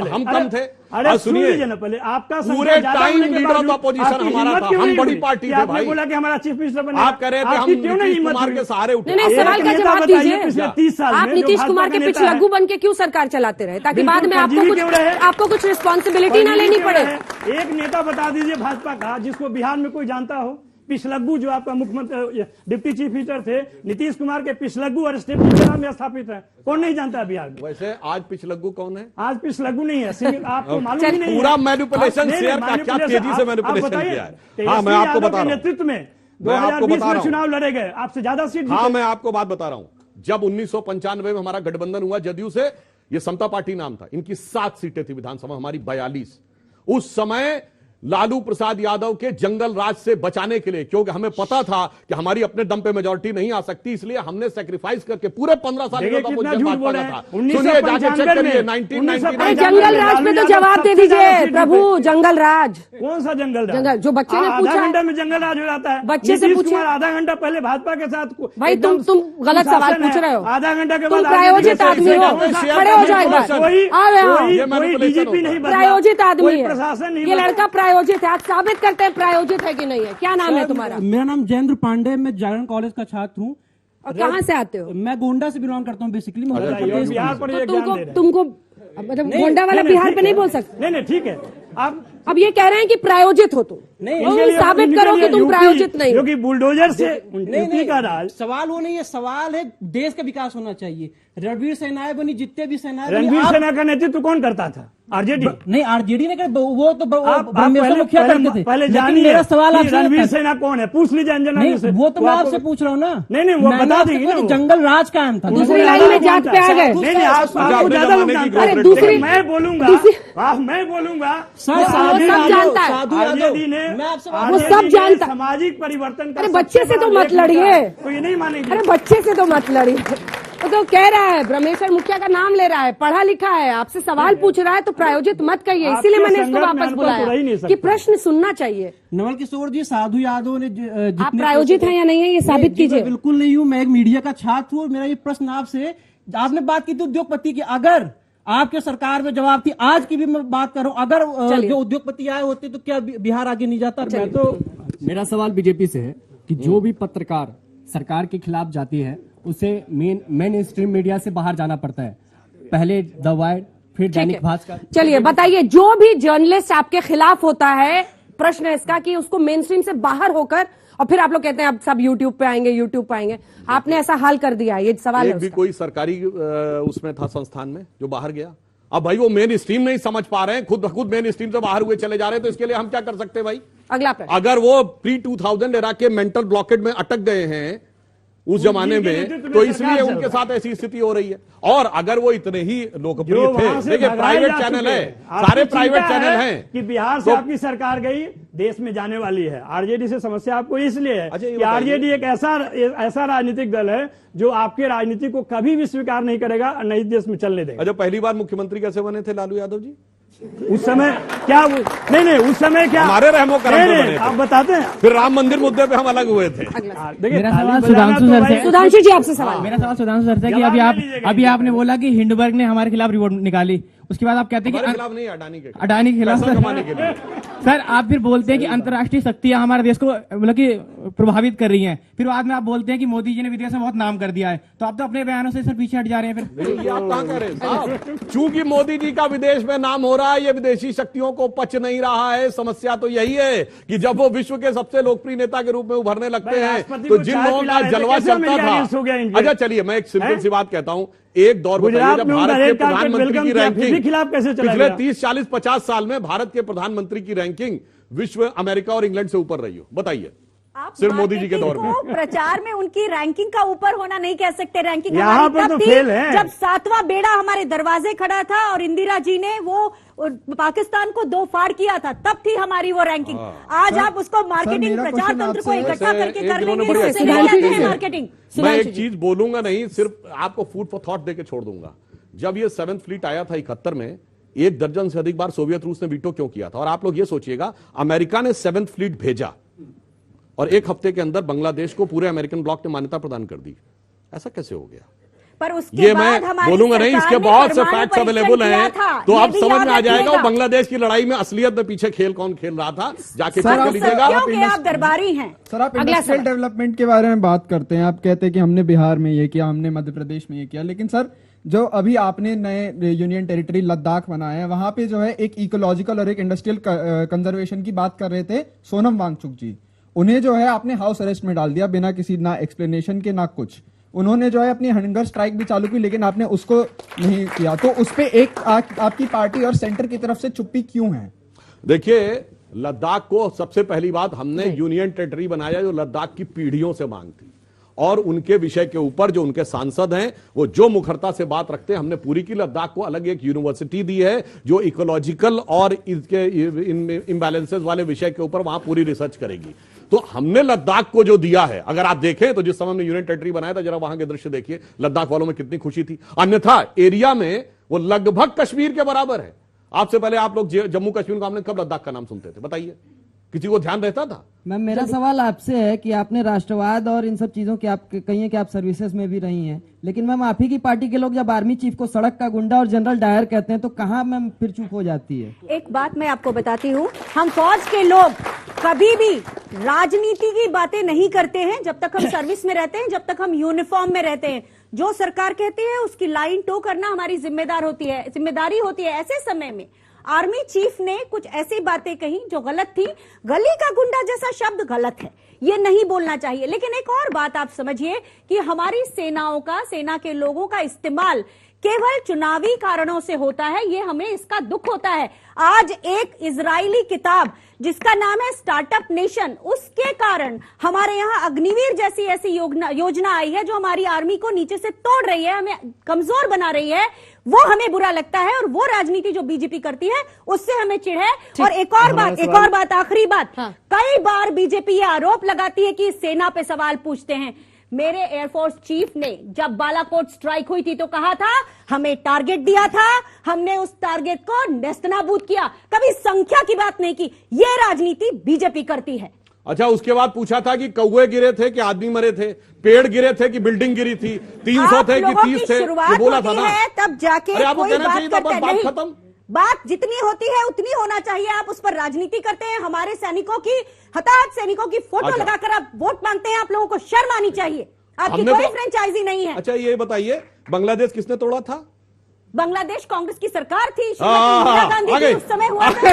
हम कम थे? अरे सुनिए ना पहले, आपका पूरे टाइम लीडर ऑफ अपोजिशन हमारा था, हम बड़ी पार्टी थे भाई। बोला कि हमारा चीफ मिनिस्टर बने। आप कह रहे थे हम नीतीश कुमार के सहारे उठे। नहीं, सवाल का जवाब दीजिए। पिछले 30 साल आप नीतीश कुमार के पिछलग्गू बन के क्यों सरकार चलाते रहे, ताकि बाद में आपको कुछ रिस्पॉन्सिबिलिटी ना लेनी पड़े? एक नेता बता दीजिए भाजपा का जिसको बिहार में कोई जानता हो। पिछलग्गू जो आपका मुख्यमंत्री डिप्टी चीफ मिनिस्टर थे, नीतीश कुमार के पिछलग्गू और स्टेट मिनिस्टर में स्थापित है, कौन नहीं जानता बिहार में? वैसे आज पिछलग्गू कौन है? आज पिछलग्गू नहीं है, आपको मालूम ही नहीं है। पूरा मैनिपुलेशन शेयर का क्या तेजी से मैनिपुलेशन किया है। हाँ, मैं आपको बता रहा हूँ। नेतृत्व में 2020 में चुनाव लड़े गए, आपसे ज्यादा सीट। हाँ, मैं आपको बात बता रहा हूँ। जब 1995 में हमारा गठबंधन हुआ जदयू से, ये समता पार्टी नाम था, इनकी 7 सीटें थी विधानसभा, हमारी 42। उस समय लालू प्रसाद यादव के जंगल राज से बचाने के लिए, क्योंकि हमें पता था कि हमारी अपने दम पे मेजॉरिटी नहीं आ सकती, इसलिए हमने सेक्रीफाइस करके पूरे 15 साल सुनिए, जाके चेक करिए 1999। जंगल राज में तो जवाब दे दीजिए प्रभु। जंगल राज कौन सा जंगल राज? जो बच्चे ने पूछा, आधा घंटा में जंगल राज हो जाता है। बच्चे से पूछिए। आधा घंटा पहले भाजपा के साथ भाई तुम गलत सवाल पूछ रहे हो। आधा घंटा के तुम बाद प्रायोजित आदमी हो, खड़े हो जाओ एक बार। डीजीपी नहीं, प्रायोजित आदमी है प्रशासन नहीं। ये लड़का प्रायोजित है, आप साबित करते हैं प्रायोजित है कि नहीं है। क्या नाम है तुम्हारा? मेरा नाम जयेंद्र पांडे, मैं जागरण कॉलेज का छात्र हूँ। और कहाँ से आते हो? मैं गोंडा से बिलोंग करता हूँ बेसिकली। बिहार पर तुमको मतलब गोंडा वाला बिहार पे नहीं बोल सकते। नहीं, ठीक है। आप अब ये कह रहे हैं कि प्रायोजित हो तुम, साबित करो कि तुम प्रायोजित नहीं हो। क्योंकि बुलडोजर से यूपी का राज। सवाल वो नहीं है, सवाल है देश का विकास होना चाहिए। रणवीर सेनाएं बनी, जितने भी सेनाएं, रणवीर सेना का नेतृत्व कौन करता था? आरजेडी नहीं, आरजेडी ने वो तो मुखिया करते थे। पहले जानिए मेरा सवाल आपसे, रणवीर सेना कौन है पूछ लीजिए अंजना जी से। वो तो मैं आपसे पूछ रहा हूँ ना। नहीं, वो बता देगी ना। जंगल राज कायम था, दूसरी लाइन में जाट पे आ गए। नहीं, आपको ज्यादा लोग जानते हैं। दूसरी मैं बोलूंगा, मैं बोलूंगा सब जानता है। आरजेडी ने वो सब जानता। सामाजिक परिवर्तन। अरे बच्चे से तो मत लड़िए, तो ये नहीं मानेंगे। अरे बच्चे से तो मत लड़िए। तो कह रहा है, ब्रह्मेश्वर मुखिया का नाम ले रहा है, पढ़ा लिखा है, आपसे सवाल पूछ रहा है, तो प्रायोजित मत कहिए। इसीलिए मैंने इसको वापस बुलाया कि प्रश्न सुनना चाहिए। नवल किशोर जी, साधु यादव ने आप प्रायोजित हैं या नहीं है ये साबित कीजिए। बिल्कुल नहीं हूँ, मैं एक मीडिया का छात्र हूँ। मेरा ये प्रश्न आपसे, आपने बात की थी उद्योगपति की, आपके सरकार में जवाब थी। आज की भी मैं बात कर रहा हूं, अगर जो उद्योगपति आए होते तो क्या बिहार आगे नहीं जाता? मैं तो मेरा सवाल बीजेपी से है कि जो भी पत्रकार सरकार के खिलाफ जाती है उसे मेन स्ट्रीम मीडिया से बाहर जाना पड़ता है, पहले द वाइड फिर दैनिक भास्कर। चलिए बताइए, जो भी जर्नलिस्ट आपके खिलाफ होता है, प्रश्न है इसका कि उसको मेन स्ट्रीम से बाहर होकर, और फिर आप लोग कहते हैं अब सब यूट्यूब पे आएंगे, आपने ऐसा हाल कर दिया, ये सवाल है भी कोई सरकारी उसमें था संस्थान में जो बाहर गया? अब भाई वो मेन स्ट्रीम नहीं समझ पा रहे हैं, खुद मेन स्ट्रीम से बाहर हुए चले जा रहे हैं, तो इसके लिए हम क्या कर सकते हैं भाई? अगला प्रश्न, अगर वो प्री 2000 एरा के मेंटल ब्लॉकेट में अटक गए हैं उस जमाने में, तो इसलिए उनके साथ ऐसी स्थिति हो रही है। और अगर वो इतने ही लोकप्रिय थे, देखिए प्राइवेट चैनल है, सारे प्राइवेट चैनल हैं कि बिहार से आपकी सरकार गई, देश में जाने वाली है। आरजेडी से समस्या आपको इसलिए है कि आरजेडी एक ऐसा राजनीतिक दल है जो आपके राजनीति को कभी भी स्वीकार नहीं करेगा और नई देश में चलने देगा। अच्छा, पहली बार मुख्यमंत्री कैसे बने थे लालू यादव जी? उस समय क्या नहीं उस समय क्या हमारे रहमो करम पे बने थे। आप बताते हैं, फिर राम मंदिर मुद्दे पे हम अलग हुए थे। मेरा सवाल सुधांशु सर से, सुधांशु जी आपसे सवाल। मेरा सवाल सुधांशु सर से कि अभी आपने बोला कि हिंडनबर्ग ने हमारे खिलाफ रिपोर्ट निकाली, उसके बाद आप कहते हैं कि खिलाफ नहीं, अडानी के खिलाफ कमाने के लिए। सर आप फिर बोलते हैं कि अंतर्राष्ट्रीय शक्तियां हमारे देश को मतलब कि प्रभावित कर रही हैं, फिर बाद में आप बोलते हैं कि मोदी जी ने विदेश में बहुत नाम कर दिया है, तो आप तो अपने बयानों से सर पीछे हट जा रहे हैं। फिर ये आप कहां कह रहे हैं साहब? चूंकि मोदी जी का विदेश में नाम हो रहा है, ये विदेशी शक्तियों को पच नहीं रहा है। समस्या तो यही है कि जब वो विश्व के सबसे लोकप्रिय नेता के रूप में उभरने लगते हैं, तो जिन लोगों का जलवा चलता था। अच्छा चलिए, मैं एक सिंपल सी बात कहता हूं, एक दौर बताइए जब भारत के प्रधानमंत्री की रैंकिंग खिलाफ कैसे पिछले 30, 40, 50 साल में भारत के प्रधानमंत्री की रैंकिंग विश्व, अमेरिका और इंग्लैंड से ऊपर रही हो, बताइए। सिर्फ मोदी जी के दौर में प्रचार में उनकी रैंकिंग का ऊपर होना नहीं कह सकते। रैंकिंग यहाँ पर तो फेल है। जब 7वां बेड़ा हमारे दरवाजे खड़ा था और इंदिरा जी ने वो पाकिस्तान को 2 फाड़ किया था, तब थी हमारी वो रैंकिंग। आज आप उसको मार्केटिंग, प्रचार तंत्र को इकट्ठा करके कर लेंगे मार्केटिंग। मैं एक चीज बोलूंगा नहीं, सिर्फ आपको फूड फॉर थॉट देके छोड़ दूंगा। जब ये 7th फ्लीट आया था 71 में, 1 दर्जन से अधिक बार सोवियत रूस ने वीटो क्यों किया था? और आप लोग ये सोचिएगा, अमेरिका ने 7th फ्लीट भेजा और 1 हफ्ते के अंदर बांग्लादेश को पूरे अमेरिकन ब्लॉक ने मान्यता प्रदान कर दी। ऐसा कैसे हो गया? पर उसके ये बाद मैं बोलूंगा नहीं, इसके बहुत से फैक्ट्स अवेलेबल हैं, तो अब समझ में आ जाएगा वो बांग्लादेश की लड़ाई में असलियत में पीछे खेल कौन खेल रहा था, जाके चेक कर लीजिएगा। आप दरबारी हैं। सर आप इंडस्ट्रियल डेवलपमेंट के बारे में बात करते हैं, आप कहते हैं कि हमने बिहार में ये किया, हमने मध्य प्रदेश में ये किया, लेकिन सर जो अभी आपने नए यूनियन टेरिटरी लद्दाख बनाया है, वहां पे जो है एक इकोलॉजिकल और एक इंडस्ट्रियल कंजर्वेशन की बात कर रहे थे सोनम वांगचुक जी, उन्हें जो है आपने हाउस अरेस्ट में डाल दिया बिना किसी ना एक्सप्लेनेशन के ना कुछ। उन्होंने जो है अपनी हंगर स्ट्राइक भी चालू की, लेकिन आपने उसको नहीं किया। तो उस पे एक आपकी पार्टी और सेंटर की तरफ से चुप्पी क्यों है? देखिए, लद्दाख को सबसे पहली बात हमने यूनियन टेरिटरी बनाया जो लद्दाख की पीढ़ियों से मांग थी, और उनके विषय के ऊपर जो उनके सांसद हैं वो जो मुखरता से बात रखते हैं, हमने पूरी की। लद्दाख को अलग एक यूनिवर्सिटी दी है जो इकोलॉजिकल और इसके इम्बैलेंसेस वाले विषय के ऊपर वहां पूरी रिसर्च करेगी। तो हमने लद्दाख को जो दिया है, अगर आप देखें तो जिस समय हमने यूनियन टेरिटरी बनाया था, जरा वहां के दृश्य देखिए, लद्दाख वालों में कितनी खुशी थी। अन्यथा एरिया में वो लगभग कश्मीर के बराबर है। आपसे पहले आप लोग जम्मू कश्मीर को हमने कब लद्दाख का नाम सुनते थे? बताइए, किसी को ध्यान रहता था? मैम मेरा सवाल आपसे है कि आपने राष्ट्रवाद और इन सब चीजों के आप कहिए कि आप सर्विसेज में भी रही हैं, लेकिन मैम आप ही की पार्टी के लोग जब आर्मी चीफ को सड़क का गुंडा और जनरल डायर कहते हैं, तो कहाँ मैम फिर चुप हो जाती है? एक बात मैं आपको बताती हूँ, हम फौज के लोग कभी भी राजनीति की बातें नहीं करते हैं जब तक हम सर्विस में रहते हैं, जब तक हम यूनिफॉर्म में रहते हैं। जो सरकार कहती है उसकी लाइन टो करना हमारी जिम्मेदारी होती है। ऐसे समय में आर्मी चीफ ने कुछ ऐसी बातें कही जो गलत थी। गली का गुंडा जैसा शब्द गलत है, ये नहीं बोलना चाहिए। लेकिन एक और बात आप समझिए कि हमारी सेनाओं का, सेना के लोगों का इस्तेमाल केवल चुनावी कारणों से होता है, ये हमें इसका दुख होता है। आज एक इजरायली किताब जिसका नाम है स्टार्टअप नेशन, उसके कारण हमारे यहाँ अग्निवीर जैसी ऐसी योजना आई है जो हमारी आर्मी को नीचे से तोड़ रही है, हमें कमजोर बना रही है। वो हमें बुरा लगता है, और वो राजनीति जो बीजेपी करती है उससे हमें चिढ़ है। और एक और बात, आखिरी बात, कई बार बीजेपी ये आरोप लगाती है कि सेना पे सवाल पूछते हैं। मेरे एयरफोर्स चीफ ने जब बालाकोट स्ट्राइक हुई थी तो कहा था हमें टारगेट दिया था, हमने उस टारगेट को नेस्तनाबूद किया, कभी संख्या की बात नहीं की। ये राजनीति बीजेपी करती है। अच्छा, उसके बाद पूछा था कि कौवे गिरे थे कि आदमी मरे थे, पेड़ गिरे थे कि बिल्डिंग गिरी थी, 300 थे कि 30 थे, ये बोला था ना। तब जाके अरे आपको कोई कहना बात चाहिए था, करते बात नहीं। खत्म। बात जितनी होती है उतनी होना चाहिए। आप उस पर राजनीति करते हैं, हमारे सैनिकों की, हताहत सैनिकों की फोटो अच्छा। लगाकर आप वोट मांगते हैं। आप लोगों को शर्म आनी चाहिए। आपकी हमने कोई तो- फ्रेंचाइजी नहीं है। अच्छा, ये बताइए बांग्लादेश किसने तोड़ा था? बांग्लादेश कांग्रेस की सरकार थी, श्रीमती इंदिरा गांधी थी, उस समय हुआ था।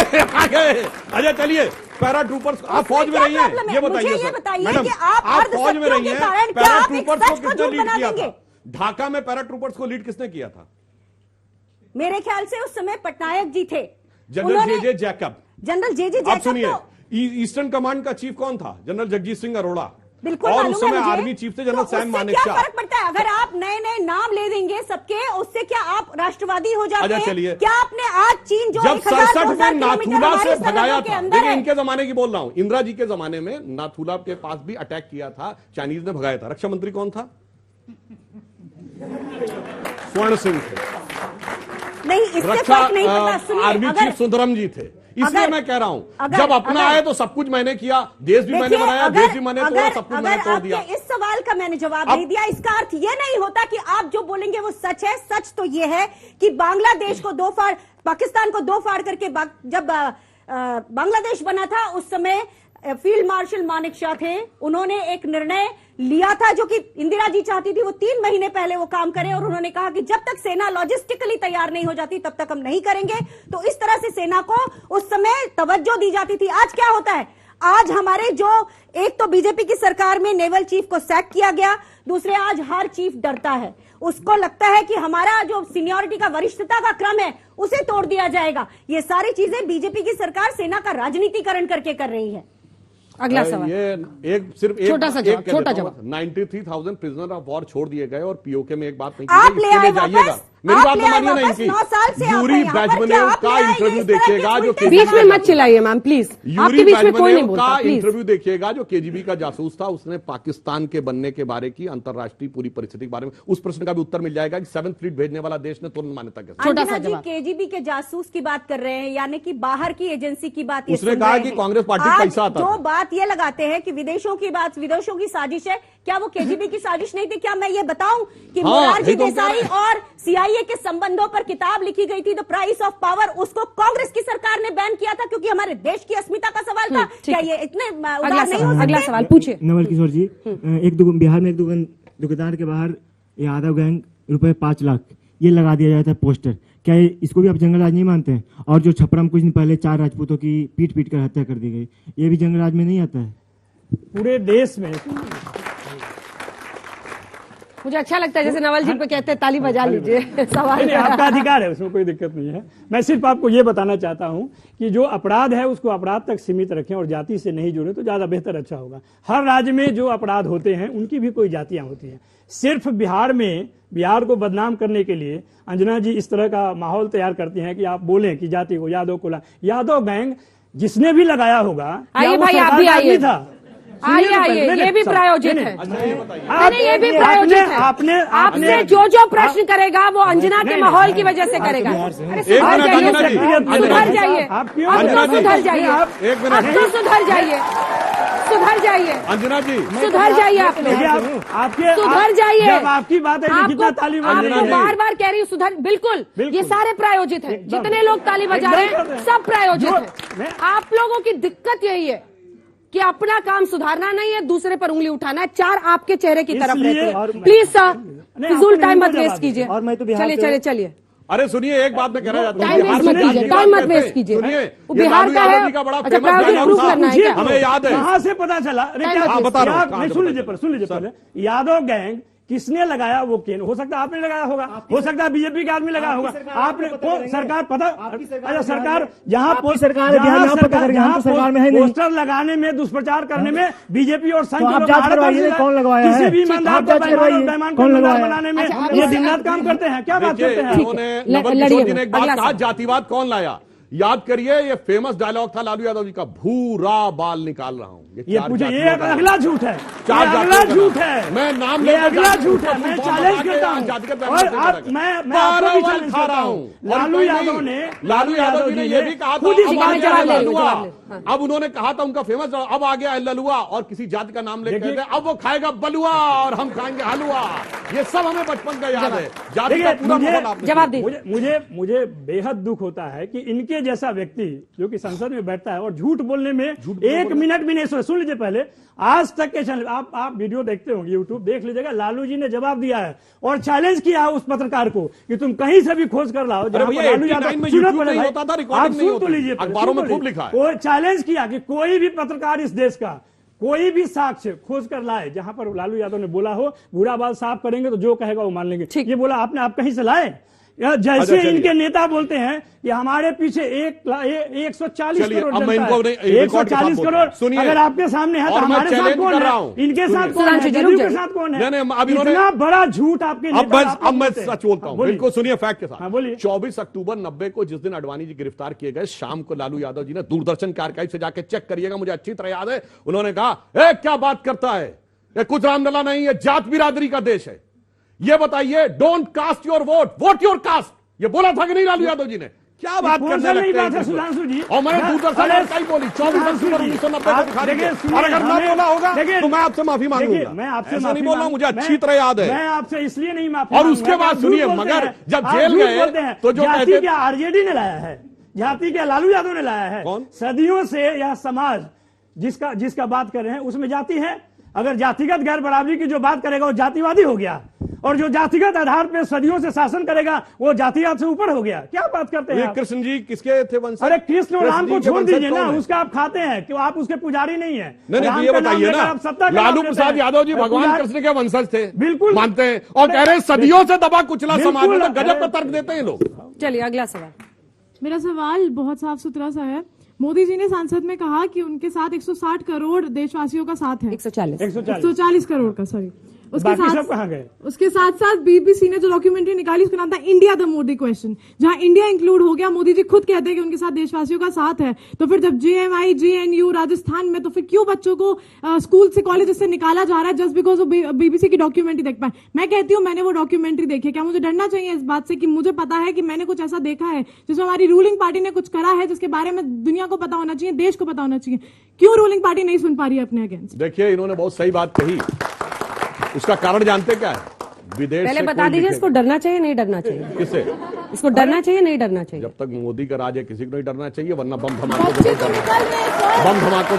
अच्छा चलिए, पैरा ट्रूपर्स, आप फौज में रही हैं, ये बताइए मुझे ये सर। बताइए मैडम, कि आप फौज में रही हैं, पैरा ट्रूपर्स को किसने झूठ लीड बना किया देंगे? था? ढाका में पैरा ट्रूपर्स को लीड किसने किया था? मेरे ख्याल से उस समय पटनायक जी थे, जनरल जे जे जैकब। जनरल जे जे अब जैकब। सुनिए, तो ईस्टर्न कमांड का चीफ कौन था? जनरल जगजीत सिंह अरोड़ा। बिल्कुल और मालूम उस है समय मुझे। आर्मी चीफ थे जनरल तो सैम उससे मानेक क्या शाह। फर्क पड़ता है? अगर आप नए नए नाम ले देंगे सबके, उससे क्या आप राष्ट्रवादी हो जाते अच्छा, हैं? चलिए। क्या आपने आज चीन जो जब 67 में नाथुला से भगाया था, अंदर देखिए है, इनके जमाने की बोल रहा हूं, इंदिरा जी के जमाने में नाथुला के पास भी अटैक किया था, चाइनीज ने भगाया था। रक्षा मंत्री कौन था? स्वर्ण सिंह थे। नहीं, इससे रक्षा फर्क नहीं पड़ता। सुनिए, आर्मी अगर- चीफ सुंदरम जी थे। इसलिए अगर- मैं कह रहा हूं, अगर- जब अपना अगर- आए तो सब कुछ मैंने किया, देश भी मैंने देखिए, बनाया, देश भी मैंने तोड़ा, सब कुछ मैंने तोड़ दिया। आपके इस सवाल का मैंने जवाब नहीं दिया। इसका अर्थ यह नहीं होता कि आप जो बोलेंगे वो सच है। सच तो यह है कि बांग्लादेश को दो फाड़, पाकिस्तान को दो फाड़ करके जब बांग्लादेश बना था, उस समय फील्ड मार्शल मानेक शाह थे। उन्होंने एक निर्णय लिया था जो कि इंदिरा जी चाहती थी वो 3 महीने पहले वो काम करे, और उन्होंने कहा कि जब तक सेना लॉजिस्टिकली तैयार नहीं हो जाती तब तक हम नहीं करेंगे। तो इस तरह से सेना को उस समय तवज्जो दी जाती थी। आज क्या होता है? आज हमारे जो एक तो बीजेपी की सरकार में नेवल चीफ को सैक किया गया, दूसरे आज हर चीफ डरता है। उसको लगता है कि हमारा जो सीनियरिटी का, वरिष्ठता का क्रम है उसे तोड़ दिया जाएगा। ये सारी चीजें बीजेपी की सरकार सेना का राजनीतिकरण करके कर रही है। अगला सवाल, ये एक सिर्फ छोटा सा जवाब, छोटा जवाब। 93,000 प्रिजनर ऑफ वॉर छोड़ दिए गए और पीओके में एक बात नहीं आप की ले गई, आए इसके लिए जाइएगा। वापस, मेरी आप बात ले तो आए मानिए ना वापस, इनकी। 9 साल से आप यूरी हैं यहाँ पर, ब्रैजमनेव क्या आप का ले आएंगे इंटरव्यू इस तरह के देखिएगा जो उल्टे बीच में मत चिल्लाइए मैम प्लीज। यूरी आपके बीच में कोई नहीं ब्रैजमनेव बोलता का प्लीज। इंटरव्यू देखिएगा जो केजीबी का जासूस था। उसने पाकिस्तान के बनने के बारे की, अंतरराष्ट्रीय पूरी परिस्थिति के बारे में, उस प्रश्न का भी उत्तर मिल जाएगा कि 7th फ्लीट भेजने वाला देश ने तुरंत मान्यता कैसे। छोटा सा अंजना जी जवाब। केजीबी के जासूस की बात कर रहे हैं, यानी कि बाहर की एजेंसी की बात ये उसने सुन कहा रहे कि हैं। कांग्रेस पार्टी आज पैसा आता जो था। बात ये लगाते हैं कि विदेशों की बात, विदेशों की साजिश है, क्या वो केजीबी की साजिश नहीं थी? क्या मैं ये बताऊं कि हाँ, मोरारजी यही तो हम कह देसाई रहे हैं। और सीआईए के संबंधों पर किताब लिखी गई थी, द प्राइस ऑफ पावर, उसको कांग्रेस की सरकार ने बैन किया था क्योंकि हमारे देश की अस्मिता का सवाल था। क्या ये इतने उदार नहीं हो सकते? अगला सवाल पूछिए। नवल किशोर जी, बिहार में एक दुकानदार के बाहर यादव गैंग रुपए 5 लाख ये लगा दिया जाता है पोस्टर, क्या इसको भी आप जंगल राज नहीं मानते हैं? और जो छपरा में कुछ दिन पहले 4 राजपूतों की पीट पीट कर हत्या कर दी गई, ये भी जंगल राज में नहीं आता है? पूरे देश में मुझे अच्छा लगता है जैसे नवल जी पे कहते हैं ताली बजा लीजिए। सवाल नहीं, आपका अधिकार है, उसमें कोई दिक्कत नहीं है। मैं सिर्फ आपको ये बताना चाहता हूं कि जो अपराध है उसको अपराध तक सीमित रखें और जाति से नहीं जुड़े तो ज्यादा बेहतर, अच्छा होगा। हर राज्य में जो अपराध होते हैं उनकी भी कोई जातियां होती हैं। सिर्फ बिहार में, बिहार को बदनाम करने के लिए अंजना जी इस तरह का माहौल तैयार करती हैं कि आप बोलें कि जाति को यादव को यादव गैंग जिसने भी लगाया होगा, आइए भाई आप भी आइए, आइए ये भी प्रायोजित है। नहीं, ये भी प्रायोजित है। आपने जो प्रश्न करेगा वो अंजना के माहौल की वजह से करेगा। अरे सुधर जाइए, अब तो सुधर जाइए, अब तो सुधर जाइए, सुधर जाइए अंजना जी, सुधर जाइए। आपके सुधर जाइए। आपकी बात है, कितना ताली बजा रही है। आपको बार बार कह रही हूँ सुधर। बिल्कुल, ये सारे प्रायोजित है। जितने लोग ताली बजा रहे हैं सब प्रायोजित है। आप लोगों की दिक्कत यही है कि अपना काम सुधारना नहीं है, दूसरे पर उंगली उठाना है। 4 आपके चेहरे की तरफ रहते हैं। प्लीज सर, फिजूल टाइम मत वेस्ट कीजिए। चलिए चलिए। अरे सुनिए, एक बात मैं कहना चाहता हूँ, टाइम मत वेस्ट कीजिए। वो बिहार का है, अच्छा प्रायोजित प्रूफ करना है क्या? हमें याद है। कहाँ से पता चला? सुन लीजिए पहले, यादव गैंग किसने लगाया? वो केन हो सकता है आपने लगाया होगा, हो सकता है बीजेपी के आदमी लगाया होगा। आपने सरकार पता, अच्छा सरकार जहाँ पोस्टर लगाने में, दुष्प्रचार करने में बीजेपी और संघ कौन लगवाया है? किसी भी ईमानदार को बेईमान बनाने में ये दिन रात काम करते हैं। क्या बात करते हैं? उन्होंने नवल किशोर जी ने एक बात कहा, जातिवाद कौन लाया? याद करिए, ये फेमस डायलॉग था लालू यादव जी का, भूरा बाल निकाल रहा हूं। ये मुझे ये अगला झूठ है, चार अगला झूठ है, मैं नाम ये अगला झूठ है। मैं चैलेंज करता हूं और आप मैं आपको भी चैलेंज करता हूं। लालू यादव जी ने ये भी कहा था, अब उन्होंने कहा था उनका फेमस, अब आ गया है ललुआ और किसी जाति का नाम लेके कहते हैं अब वो खाएगा बलुआ और हम खाएंगे हलुआ। ये सब हमें बचपन का याद है। जाति का पूरा जवाब दीजिए। मुझे बेहद दुख होता है कि इनके जैसा व्यक्ति जो कि संसद में बैठता है और झूठ बोलने में एक मिनट भी नहीं सुन लीजिए। पहले आज तक के चैनल आप वीडियो देखते होंगे, यूट्यूब देख लीजिएगा, लालू जी ने जवाब दिया है और चैलेंज किया है उस पत्रकार को कि तुम कहीं से भी खोज कर लाओ। लालू यादव आप सुन तो लीजिए, अखबारों में खूब लिखा है। वो चैलेंज किया कि कोई भी पत्रकार इस देश का कोई भी साक्ष्य खोज कर लाए जहां पर लालू यादव ने बोला हो भूरा बाल साफ करेंगे तो जो कहेगा वो मान लेंगे। ये बोला आपने, आप कहीं से लाए? जैसे इनके नेता बोलते हैं कि हमारे पीछे 140 करोड़ जनता है, 140 करोड़ सुनिए, अगर आपके सामने है तो हमारे साथ कौन है, इनके साथ कौन है, जदयू के साथ कौन है? इतना बड़ा झूठ आपके अब मैं सच बोलता हूं, बिल्कुल सुनिए फैक्ट के साथ। बोलिए। 24 अक्टूबर 90 को जिस दिन अडवाणी जी गिरफ्तार किए गए, शाम को लालू यादव जी ने दूरदर्शन के आर्काइव से जाके चेक करिएगा, मुझे अच्छी तरह याद है, उन्होंने कहा ए क्या बात करता है, ये कुछ रामलला नहीं है, जात बिरादरी का देश है। ये बताइए, don't cast your vote, vote your caste, ये बोला था कि नहीं लालू यादव जी ने? क्या बात करने लगते हैं सुधांशु जी? और मैंने दूरदर्शन कहीं बोली 24 अक्टूबर 1990 को दिखा दीजिए, और अगर ना बोला होगा तो मैं आपसे माफी मांगूंगा। मैं आपसे नहीं बोल रहा हूं, मुझे अच्छी तरह याद है। मैं आपसे इसलिए नहीं माफी। और उसके बाद सुनिए, मगर जब जेल गए तो जो जाति क्या आरजेडी ने लाया है, जाति क्या लालू यादव ने लाया है? सदियों से यह समाज जिसका बात कर रहे हैं उसमें जाति है। अगर जातिगत गैर बराबरी की जो बात करेगा वो जातिवादी हो गया, और जो जातिगत आधार पर सदियों से शासन करेगा वो जातिवाद से ऊपर हो गया। क्या बात करते हैं? कृष्ण जी किसके थे वंशज? अरे कृष्ण और राम को छोड़ दीजिए ना, उसका आप खाते हैं क्यों? आप उसके पुजारी नहीं है। नहीं, ये बताइए ना, लालू प्रसाद यादव जी भगवान कृष्ण के वंशज थे, बिल्कुल मानते हैं, और कह रहे सदियों से दबा कुचला समाज में, गजब का तर्क देते हैं लोग। चलिए अगला सवाल। मेरा सवाल बहुत साफ सुथरा सा है। मोदी जी ने संसद में कहा कि उनके साथ 160 करोड़ देशवासियों का साथ है। 140 करोड़ का, सॉरी। उसके साथ साथ बीबीसी ने जो डॉक्यूमेंट्री निकाली उसका नाम था इंडिया द मोदी क्वेश्चन, जहां इंडिया इंक्लूड हो गया। मोदी जी खुद कहते हैं कि उनके साथ देशवासियों का साथ है। तो फिर जब JMI, JNU राजस्थान में, तो फिर क्यों बच्चों को स्कूल से, कॉलेज से निकाला जा रहा है जस्ट बिकॉज वो बीबीसी की डॉक्यूमेंट्री देख पाए? मैं कहती हूँ मैंने वो डॉक्यूमेंट्री देखी, क्या मुझे डरना चाहिए इस बात से कि मुझे पता है कि मैंने कुछ ऐसा देखा है जिसमें हमारी रूलिंग पार्टी ने कुछ करा है जिसके बारे में दुनिया को पता होना चाहिए, देश को पता होना चाहिए? क्यों रूलिंग पार्टी नहीं सुन पा रही है अपने अगेंस्ट? देखिए, इन्होंने बहुत सही बात कही, उसका कारण जानते क्या है? विदेश पहले बता दीजिए, इसको डरना चाहिए नहीं डरना चाहिए? किसे? इसको डरना चाहिए नहीं डरना चाहिए? जब तक मोदी का राज है किसी को नहीं डरना चाहिए, वरना बम धमाकों से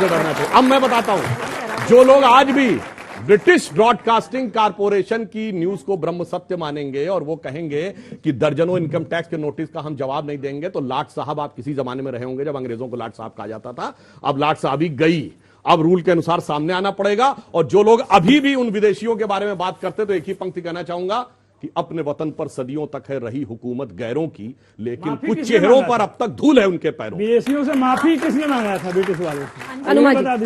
डरना चाहिए। अब मैं बताता हूं, जो लोग आज भी ब्रिटिश ब्रॉडकास्टिंग कारपोरेशन की न्यूज को ब्रह्म सत्य मानेंगे और वो कहेंगे कि दर्जनों इनकम टैक्स के नोटिस का हम जवाब नहीं देंगे, तो लाट साहब, आप किसी जमाने में रहे होंगे जब अंग्रेजों को लाट साहब कहा जाता था, अब लाट साहबी गई, अब रूल के अनुसार सामने आना पड़ेगा। और जो लोग अभी भी उन विदेशियों के बारे में बात करते, तो एक ही पंक्ति कहना चाहूंगा कि अपने वतन पर सदियों तक है रही हुकूमत गैरों की, लेकिन कुछ चेहरों पर अब तक धूल है उनके पैरों। विदेशियों से माफी किसने मांगा था? ब्रिटिश वाले।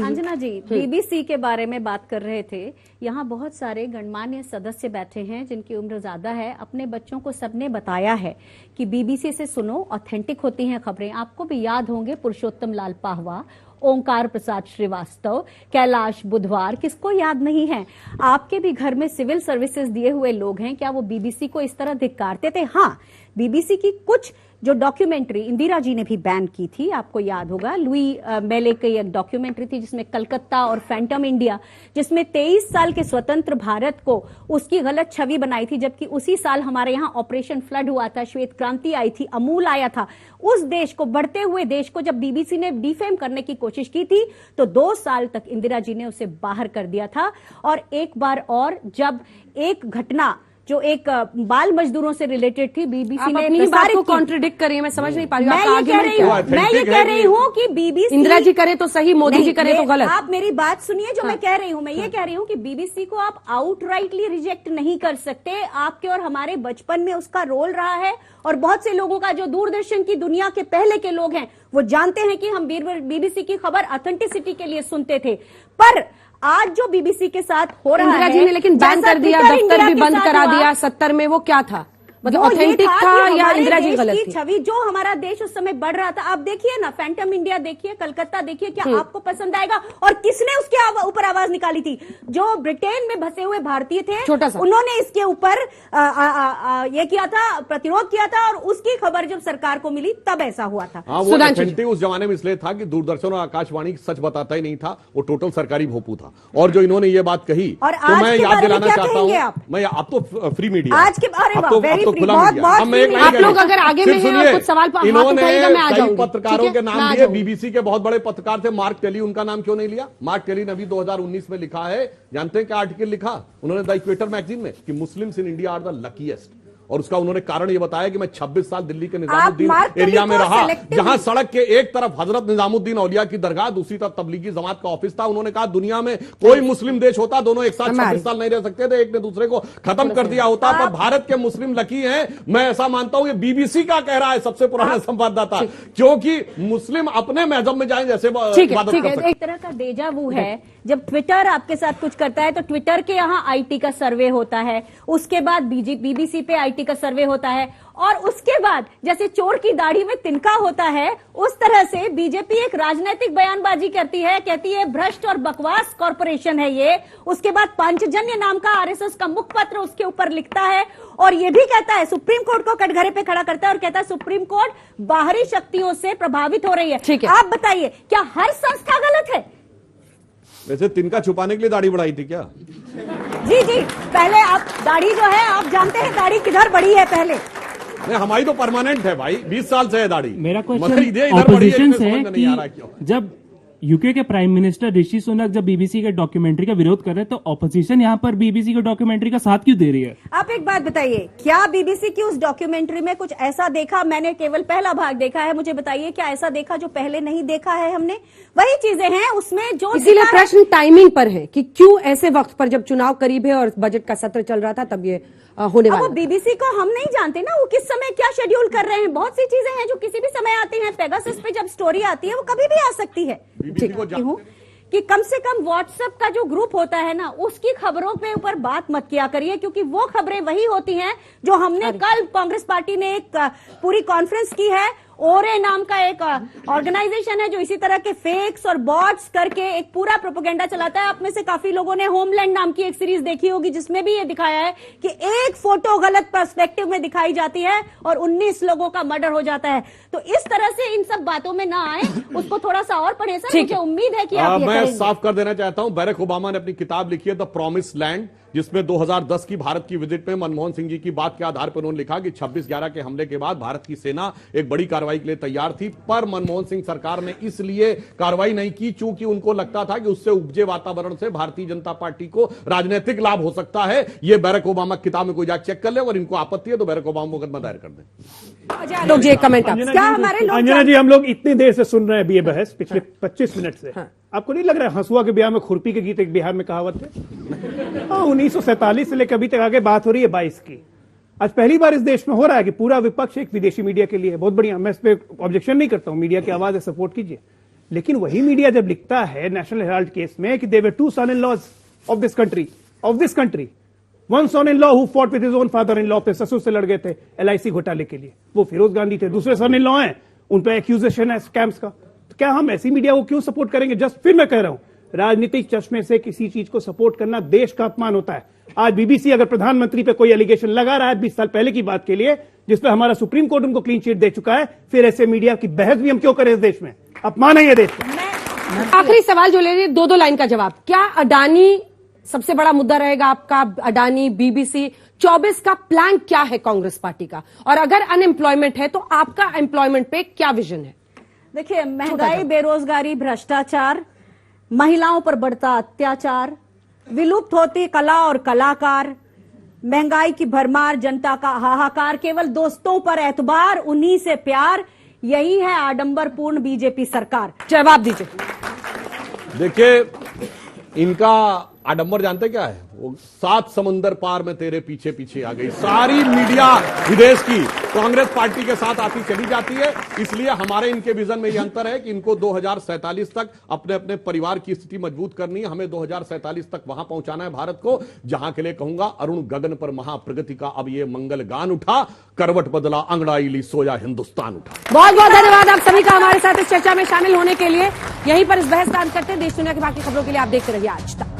अंजना जी, बीबीसी के बारे में बात कर रहे थे। यहाँ बहुत सारे गणमान्य सदस्य बैठे हैं जिनकी उम्र ज्यादा है। अपने बच्चों को सबने बताया है कि बीबीसी से सुनो, ऑथेंटिक होती हैं खबरें। आपको भी याद होंगे पुरुषोत्तम लाल पाहवा, ओंकार प्रसाद श्रीवास्तव, कैलाश बुधवार, किसको याद नहीं है? आपके भी घर में सिविल सर्विसेज दिए हुए लोग हैं, क्या वो बीबीसी को इस तरह धिक्कारते थे? हाँ, बीबीसी की कुछ जो डॉक्यूमेंट्री इंदिरा जी ने भी बैन की थी, आपको याद होगा, लुई मेले की एक डॉक्यूमेंट्री थी जिसमें कलकत्ता और फैंटम इंडिया, जिसमें 23 साल के स्वतंत्र भारत को उसकी गलत छवि बनाई थी, जबकि उसी साल हमारे यहाँ ऑपरेशन फ्लड हुआ था, श्वेत क्रांति आई थी, अमूल आया था। उस देश को, बढ़ते हुए देश को जब बीबीसी ने डिफेम करने की कोशिश की थी तो 2 साल तक इंदिरा जी ने उसे बाहर कर दिया था। और एक बार और, जब एक घटना जो एक बाल मजदूरों से रिलेटेड थी, बीबीसी ने अपनी बात को कॉन्ट्रडिक्ट करिए, मैं समझ नहीं पा रही हूँ। मैं ये कह रही हूँ कि बीबीसी, इंदिरा जी करे तो सही, मोदी जी करे तो गलत। आप मेरी बात सुनिए जो मैं कह रही हूँ। मैं ये कह रही हूँ कि बीबीसी को आप आउटराइटली रिजेक्ट नहीं कर सकते। आपके और हमारे बचपन में उसका रोल रहा है, और बहुत से लोगों का, जो दूरदर्शन की दुनिया के पहले के लोग हैं, वो जानते हैं कि हम बीबीसी की खबर ऑथेंटिसिटी के लिए सुनते थे। पर आज जो बीबीसी के साथ हो रहा है, इंदिरा जी ने लेकिन बैन कर दिया, दफ्तर भी बंद करा दिया 70 में, वो क्या था? मतलब ऑथेंटिक था या इंदिरा जी गलत थी? छवि जो हमारा देश उस समय बढ़ रहा था, आप देखिए ना, फैंटम इंडिया देखिए, कलकत्ता देखिए, क्या आपको पसंद आएगा? और किसने उसके ऊपर आवाज निकाली थी? जो ब्रिटेन में बसे हुए भारतीय थे, छोटा सा, उन्होंने इसके ऊपर ये किया था, प्रतिरोध किया था, और उसकी खबर जब सरकार को मिली तब ऐसा हुआ था। हाँ, वो ऑथेंटिक उस जमाने में इसलिए था कि दूरदर्शन और आकाशवाणी सच बताता ही नहीं था, वो टोटल सरकारी भोपू था। और जो इन्होंने ये बात कही, तो मैं याद दिलाना चाहता हूँ, मैं आप तो फ्री मीडिया आज के बारे में खुला मीडिया, आप लोग अगर आगे में हैं और कुछ सवाल इन्होंने कई पत्रकारों के नाम लिए, बीबीसी के बहुत बड़े पत्रकार थे, मार्क टेली, उनका नाम क्यों नहीं लिया? मार्क टेली ने अभी 2019 में लिखा है, जानते हैं क्या आर्टिकल लिखा उन्होंने द इक्वेटर मैगजीन में, कि Muslims in India are the luckiest. और उसका उन्होंने कारण ये बताया कि मैं 26 साल दिल्ली के निजामुद्दीन एरिया में रहा, जहां सड़क के एक तरफ हजरत निजामुद्दीन औलिया की दरगाह, दूसरी तरफ तबलीगी जमात का ऑफिस था। उन्होंने कहा दुनिया में कोई मुस्लिम देश होता, दोनों एक साथ 26 साल नहीं रह सकते थे, एक ने दूसरे को खत्म कर दिया होता, पर भारत के मुस्लिम लकी हैं। मैं ऐसा मानता हूं, ये बीबीसी का कह रहा है सबसे पुराना संवाददाता, क्योंकि मुस्लिम अपने मजहब में जाए जैसे इबादत कर सकते। एक तरह का डेजा वू है, जब ट्विटर आपके साथ कुछ करता है तो ट्विटर के यहाँ आईटी का सर्वे होता है, उसके बाद बीबीसी पे आईटी का सर्वे होता है, और उसके बाद जैसे चोर की दाढ़ी में तिनका होता है, उस तरह से बीजेपी एक राजनीतिक बयानबाजी करती है, कहती है भ्रष्ट और बकवास कॉरपोरेशन है ये। उसके बाद पांचजन्य नाम का आरएसएस का मुखपत्र उसके ऊपर लिखता है, और ये भी कहता है, सुप्रीम कोर्ट को कटघरे पे खड़ा करता है और कहता है सुप्रीम कोर्ट बाहरी शक्तियों से प्रभावित हो रही है। आप बताइए, क्या हर संस्था गलत है? वैसे तिनका छुपाने के लिए दाढ़ी बढ़ाई थी क्या? जी जी, पहले आप दाढ़ी जो है, आप जानते हैं दाढ़ी किधर बढ़ी है पहले? नहीं, हमारी तो परमानेंट है भाई, 20 साल से है दाढ़ी। मेरा क्वेश्चन ऑपोजिशन से है कि जब यूके के प्राइम मिनिस्टर ऋषि सुनक जब बीबीसी के डॉक्यूमेंट्री का विरोध कर रहे हैं, तो ऑपोजिशन यहाँ पर बीबीसी के डॉक्यूमेंट्री का साथ क्यों दे रही है? आप एक बात बताइए, क्या बीबीसी की उस डॉक्यूमेंट्री में कुछ ऐसा देखा? मैंने केवल पहला भाग देखा है, मुझे बताइए क्या ऐसा देखा जो पहले नहीं देखा है हमने? वही चीजें हैं उसमें जो, इसीलिए प्रश्न टाइमिंग पर है कि क्यों ऐसे वक्त पर, जब चुनाव करीब है और बजट का सत्र चल रहा था, तब ये होने वाला। वो बीबीसी को हम नहीं जानते ना, वो किस समय क्या शेड्यूल कर रहे हैं। बहुत सी चीजें हैं जो किसी भी समय आती हैं। पेगासस पे जब स्टोरी आती है वो कभी भी आ सकती है। कि कम से कम व्हाट्सएप का जो ग्रुप होता है ना, उसकी खबरों पे ऊपर बात मत किया करिए, क्योंकि वो खबरें वही होती हैं जो हमने कल, कांग्रेस पार्टी ने एक पूरी कॉन्फ्रेंस की है, ओरे नाम का एक ऑर्गेनाइजेशन है जो इसी तरह के फेक्स और बॉट्स करके एक पूरा प्रोपेगेंडा चलाता है। आप में से काफी लोगों ने होमलैंड नाम की एक सीरीज देखी होगी, जिसमें भी ये दिखाया है कि एक फोटो गलत पर्सपेक्टिव में दिखाई जाती है और 19 लोगों का मर्डर हो जाता है। तो इस तरह से इन सब बातों में ना आए, उसको थोड़ा सा और पढ़े सर, मुझे उम्मीद है कि आप मैं साफ कर देना चाहता हूं, बराक ओबामा ने अपनी किताब लिखी है द प्रॉमिस लैंड, जिसमें 2010 की भारत की विजिट में मनमोहन सिंह जी की बात के आधार पर उन्होंने लिखा कि 26/11 के हमले के बाद भारत की सेना एक बड़ी कार्रवाई के लिए तैयार थी, पर मनमोहन सिंह सरकार ने इसलिए कार्रवाई नहीं की चूंकि उनको लगता था कि उससे उपजे वातावरण से भारतीय जनता पार्टी को राजनीतिक लाभ हो सकता है। यह बराक ओबामा की किताब में कोई जाकर चेक कर ले, और इनको आपत्ति है तो बराक ओबामा मुकदमा दायर कर दें। अंजना जी, हम लोग इतनी देर से सुन रहे हैं ये बहस, पिछले 25 मिनट से। आपको नहीं लग रहा है हंसुआ के ब्याह में खुरपी के गीत एक बिहार में कहावत है? 1947 से लेकर अभी तक आगे बात हो रही है 22 की। आज पहली बार इस देश में हो रहा है कि पूरा विपक्ष एक विदेशी मीडिया के लिए, बहुत बढ़िया, मैं इस पे ऑब्जेक्शन नहीं करता हूं, मीडिया की आवाज है, सपोर्ट कीजिए। लेकिन वही मीडिया जब लिखता है नेशनल हेराल्ड केस में कि there were 2 son-in-laws of this country, one son-in-law who fought with his own फादर-इन-लॉ, अपने ससुर से लड़ गए थे LIC घोटाले के लिए, वो फिरोज गांधी थे। दूसरे son-in-law हैं, उन पर एक्यूजेशन है स्कैम्स का। तो क्या हम ऐसी मीडिया को क्यों सपोर्ट करेंगे? जस्ट फिर मैं कह रहा हूं, राजनीतिक चश्मे से किसी चीज को सपोर्ट करना देश का अपमान होता है। आज बीबीसी अगर प्रधानमंत्री पे कोई एलिगेशन लगा रहा है 20 साल पहले की बात के लिए, जिस पर हमारा सुप्रीम कोर्ट उनको क्लीन चिट दे चुका है, फिर ऐसे मीडिया की बहस भी हम क्यों करें? इस देश में अपमान है ये देश का। आखिरी सवाल जो ले रही है, 2 लाइन का जवाब। क्या अडानी सबसे बड़ा मुद्दा रहेगा आपका? अडानी, बीबीसी 24 का प्लान क्या है कांग्रेस पार्टी का? और अगर अनएम्प्लॉयमेंट है तो आपका एम्प्लॉयमेंट पे क्या विजन है? देखिए, महंगाई, बेरोजगारी, भ्रष्टाचार, महिलाओं पर बढ़ता अत्याचार, विलुप्त होती कला और कलाकार, महंगाई की भरमार, जनता का हाहाकार, केवल दोस्तों पर एतबार, उन्हीं से प्यार, यही है आडंबरपूर्ण बीजेपी सरकार। जवाब दीजिए। देखिए, इनका आडंबर जानते क्या है? वो 7 समुंदर पार में तेरे पीछे पीछे आ गई। सारी मीडिया विदेश की कांग्रेस पार्टी के साथ आती चली जाती है। इसलिए हमारे इनके विजन में यह अंतर है कि इनको 2047 तक अपने अपने परिवार की स्थिति मजबूत करनी है। हमें 2047 तक वहां पहुंचाना है भारत को, जहां के लिए कहूंगा अरुण गगन पर महाप्रगति का अब ये मंगल गान उठा, करवट बदला अंगड़ाई ली सोया हिंदुस्तान उठा। बहुत बहुत धन्यवाद आप सभी का हमारे साथ इस चर्चा में शामिल होने के लिए। यहीं पर इस बहस का अंत करते हैं। देश दुनिया की बाकी खबरों के लिए आप देखते रहिए आज तक।